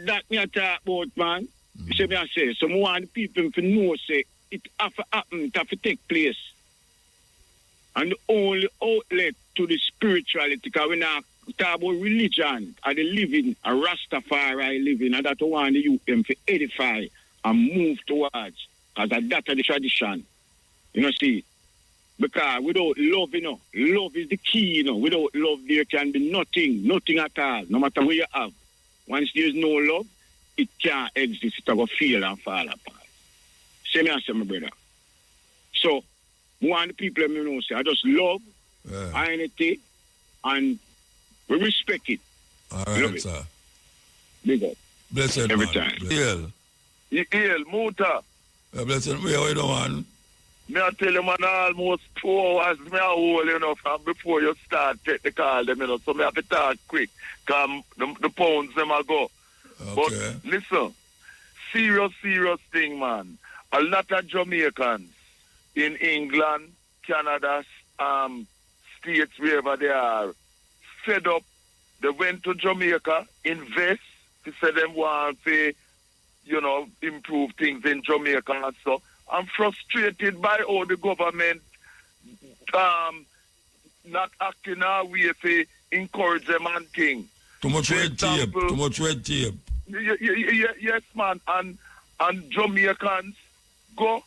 that me I talk about, man. You see me I say, so I want the people to know, say, it have to happen, it have to take place. And the only outlet to the spirituality, because we now talk about religion, and the living, a Rastafari living, and that's what the youth them to edify and move towards. Because that's the tradition. You know, see? Because without love, you know, love is the key, you know. Without love, there can be nothing at all, no matter where you have. Once there's no love, it can't exist. It will fail and fall apart. Same as my brother. So, one of the people you know say, I just love identity and we respect it. All right, love sir. It. Big up. Blessed every man. time. Haile, Muta. Blessed, where are you doing? Me I tell you, man, almost 2 hours me a hold, you know, from before you start take the call them, you know, so me have to talk quick, because the pounds them a go. Okay. But listen, serious thing, man. A lot of Jamaicans in England, Canada, states, wherever they are, fed up. They went to Jamaica, invest, to say them want to, you know, improve things in Jamaica and so. I'm frustrated by all the government not acting our way to encourage them and things. Too much red tape. Yes, man. And Jamaicans go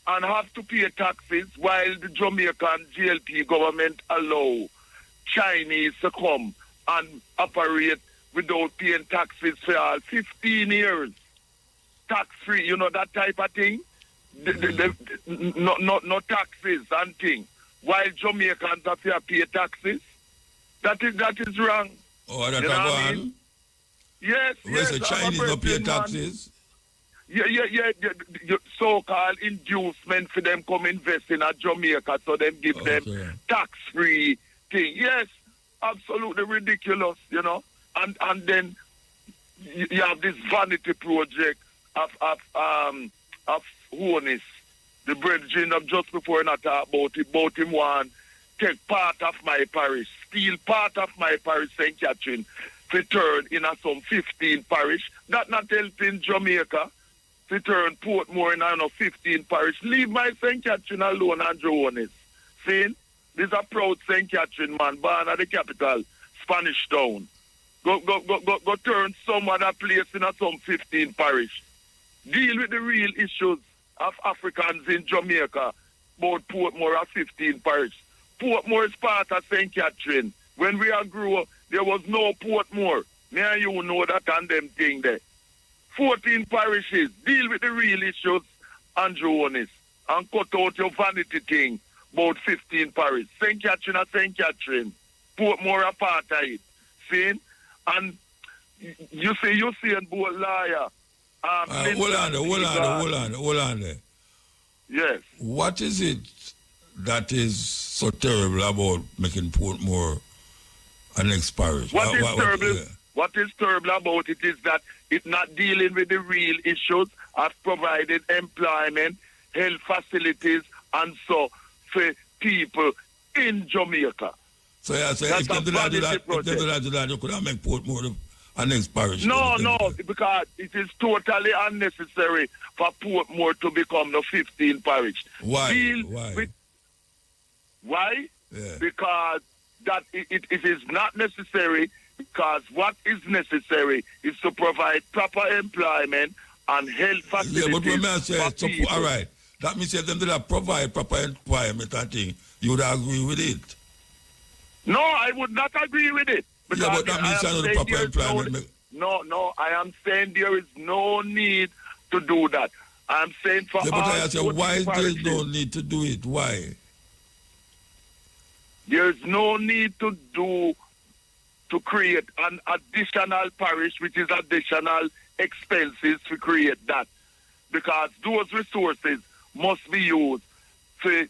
and have to pay taxes while the Jamaican GLP government allow Chinese to come and operate without paying taxes for all 15 years. Tax-free, you know, that type of thing. No taxes and things. While Jamaicans have to pay taxes. That is wrong. Oh, that's what I Yes, yes. The Chinese don't pay taxes. Yeah. So-called inducement for them come invest in Jamaica, so them give them tax-free thing. Yes, absolutely ridiculous, you know. And then you have this vanity project of Honest, the brethren of just before not talk about him want take part of my parish, steal part of my parish, St. Catherine, to turn in some 15 parish. That not helping Jamaica to turn Portmore in 15 parish. Leave my St. Catherine alone, Andrew Honest. See? This is a proud St. Catherine man, born at the capital, Spanish Town. Go turn some other place in some 15 parish. Deal with the real issues of Africans in Jamaica about Portmore at 15 parish. Portmore is part of St. Catherine. When we grew up, there was no Portmore. Me and you know that and them thing there. 14 parishes. Deal with the real issues, Andrew Honest, and cut out your vanity thing about 15 parish. St. Catherine at St. Catherine. Portmore a part of it. See? And you see and both liar. Hold on there. Yes. What is it that is so terrible about making Portmore an next parish? What is terrible about it is that it's not dealing with the real issues of providing employment, health facilities, and so for people in Jamaica. So if them do that, you could have make Portmore the next parish. No, because it is totally unnecessary for Portmore to become the 15th parish. Why? Why? Yeah. Because that it is not necessary, because what is necessary is to provide proper employment and health facilities. Yeah, but when I say, all right, that means if them do not provide proper employment and thing, you would agree with it? No, I would not agree with it. Yeah, but that means I know the proper employment. No, I am saying there is no need to do that. I'm saying for all... But I say, why is there no need to do it? Why? There's no need to create an additional parish, which is additional expenses to create that. Because those resources must be used for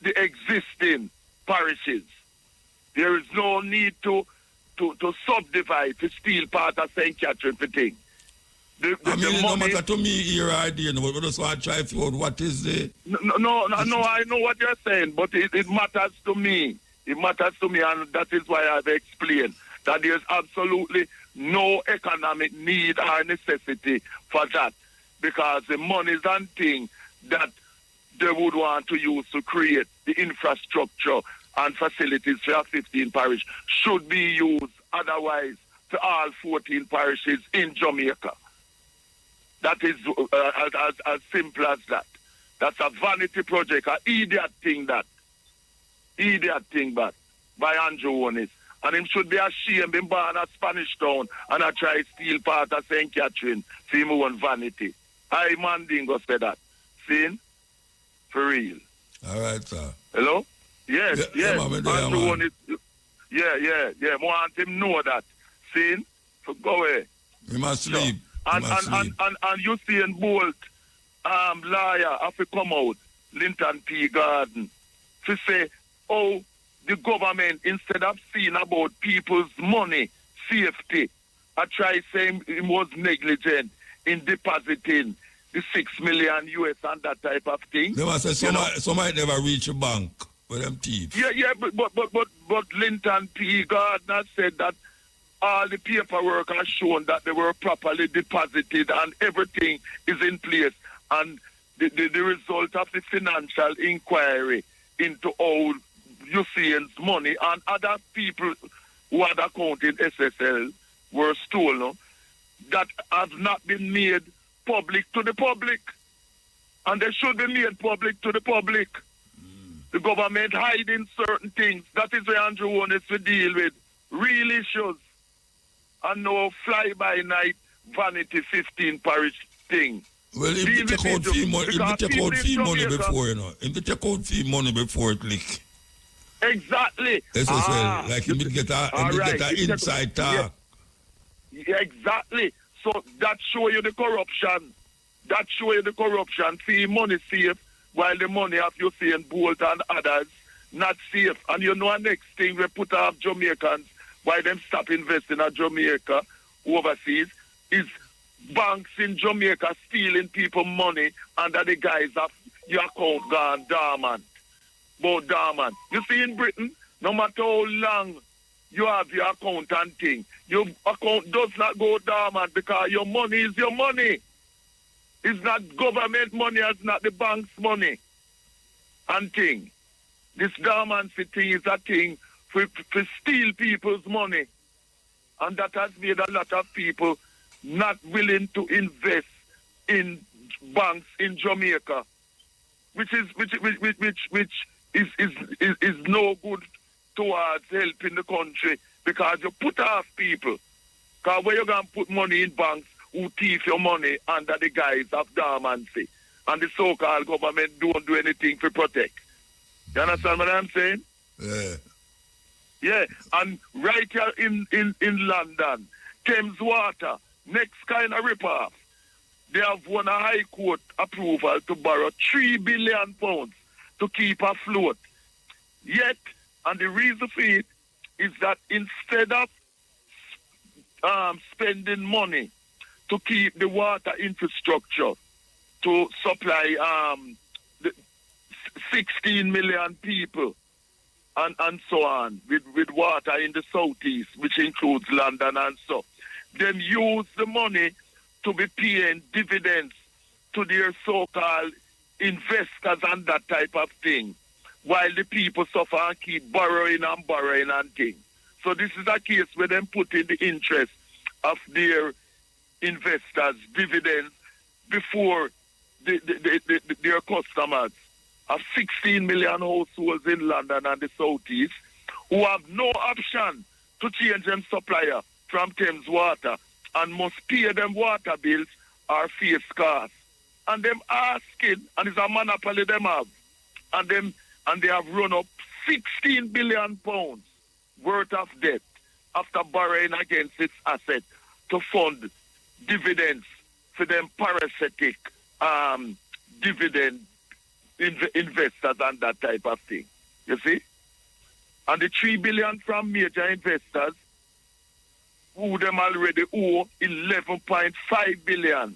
the existing parishes. There is no need to subdivide, to steal part of St. Catherine for things. No matter to me your idea, but we just want to try to figure out what is the... No, I know what you're saying, but it matters to me. It matters to me, and that is why I've explained that there's absolutely no economic need or necessity for that, because the monies and things that they would want to use to create the infrastructure and facilities for our 15 parish should be used otherwise to all 14 parishes in Jamaica. That is as simple as that. That's a vanity project, an idiot thing that. Idiot thing that by Andrew Onis. And him should be ashamed being born at Spanish Town and I try to steal part of St. Catherine for him own vanity. I Mandingo said that. See? For real. All right, sir. Hello? Yes. Andrew Onis. Yeah. I want him know that. See? So go away. He must sleep. And Usain Bolt, lawyer, have to come out, Linton P. Garden, to say, oh, the government, instead of seeing about people's money, safety, I try saying he was negligent in depositing the $6 million US and that type of thing. They must say somebody never reach a bank with them teeth. Yeah, but Linton P. Gardner said that all the paperwork has shown that they were properly deposited and everything is in place. And the result of the financial inquiry into all Usain's money and other people who had account in SSL were stolen, that has not been made public to the public. And they should be made public to the public. The government hiding certain things. That is where Andrew wants to deal with real issues. And no fly-by-night vanity 15 parish thing. Well, if you take out fee money, before, you know. If you take out fee money before it leak. Exactly. SSL, like you get an inside talk. Yeah, exactly. So that show you the corruption. Fee money safe, while the money of Usain Bolt and others not safe. And you know, next thing we put off Jamaicans, why them stop investing in Jamaica overseas, is banks in Jamaica stealing people money under the guise of your account gone dormant. You see, in Britain, no matter how long you have your account and thing, your account does not go dormant because your money is your money. It's not government money, it's not the bank's money and thing. This dormancy thing is a thing for steal people's money. And that has made a lot of people not willing to invest in banks in Jamaica, which is no good towards helping the country, because you put off people. Because where you're going to put money in banks who thief your money under the guise of dormancy, and the so-called government don't do anything to protect. You understand what I'm saying? Yeah. Yeah, and right here in London, Thames Water, next kind of rip-off, they have won a High Court approval to borrow £3 billion to keep afloat. Yet, and the reason for it is that instead of spending money to keep the water infrastructure to supply 16 million people and so on, with water in the southeast, which includes London and so. Them use the money to be paying dividends to their so-called investors and that type of thing, while the people suffer and keep borrowing and things. So this is a case where them put in the interest of their investors' dividends before their customers. Of 16 million households in London and the southeast who have no option to change them supplier from Thames Water and must pay them water bills or face costs. And them asking, and it's a monopoly them have, and they have run up 16 billion pounds worth of debt after borrowing against its asset to fund dividends for them parasitic dividend investors and that type of thing. You see? And the 3 billion from major investors who them already owe 11.5 billion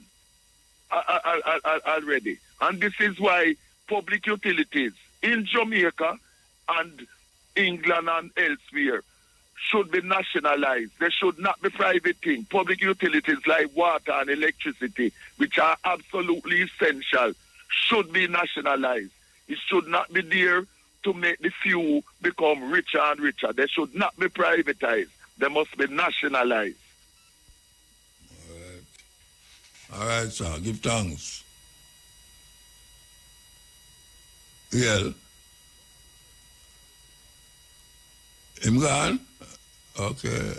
already. And this is why public utilities in Jamaica and England and elsewhere should be nationalized. They should not be private things. Public utilities like water and electricity, which are absolutely essential, should be nationalized. It should not be there to make the few become richer and richer. They should not be privatized. They must be nationalized. All right, sir. Give thanks. Yeah. Him gone? Okay.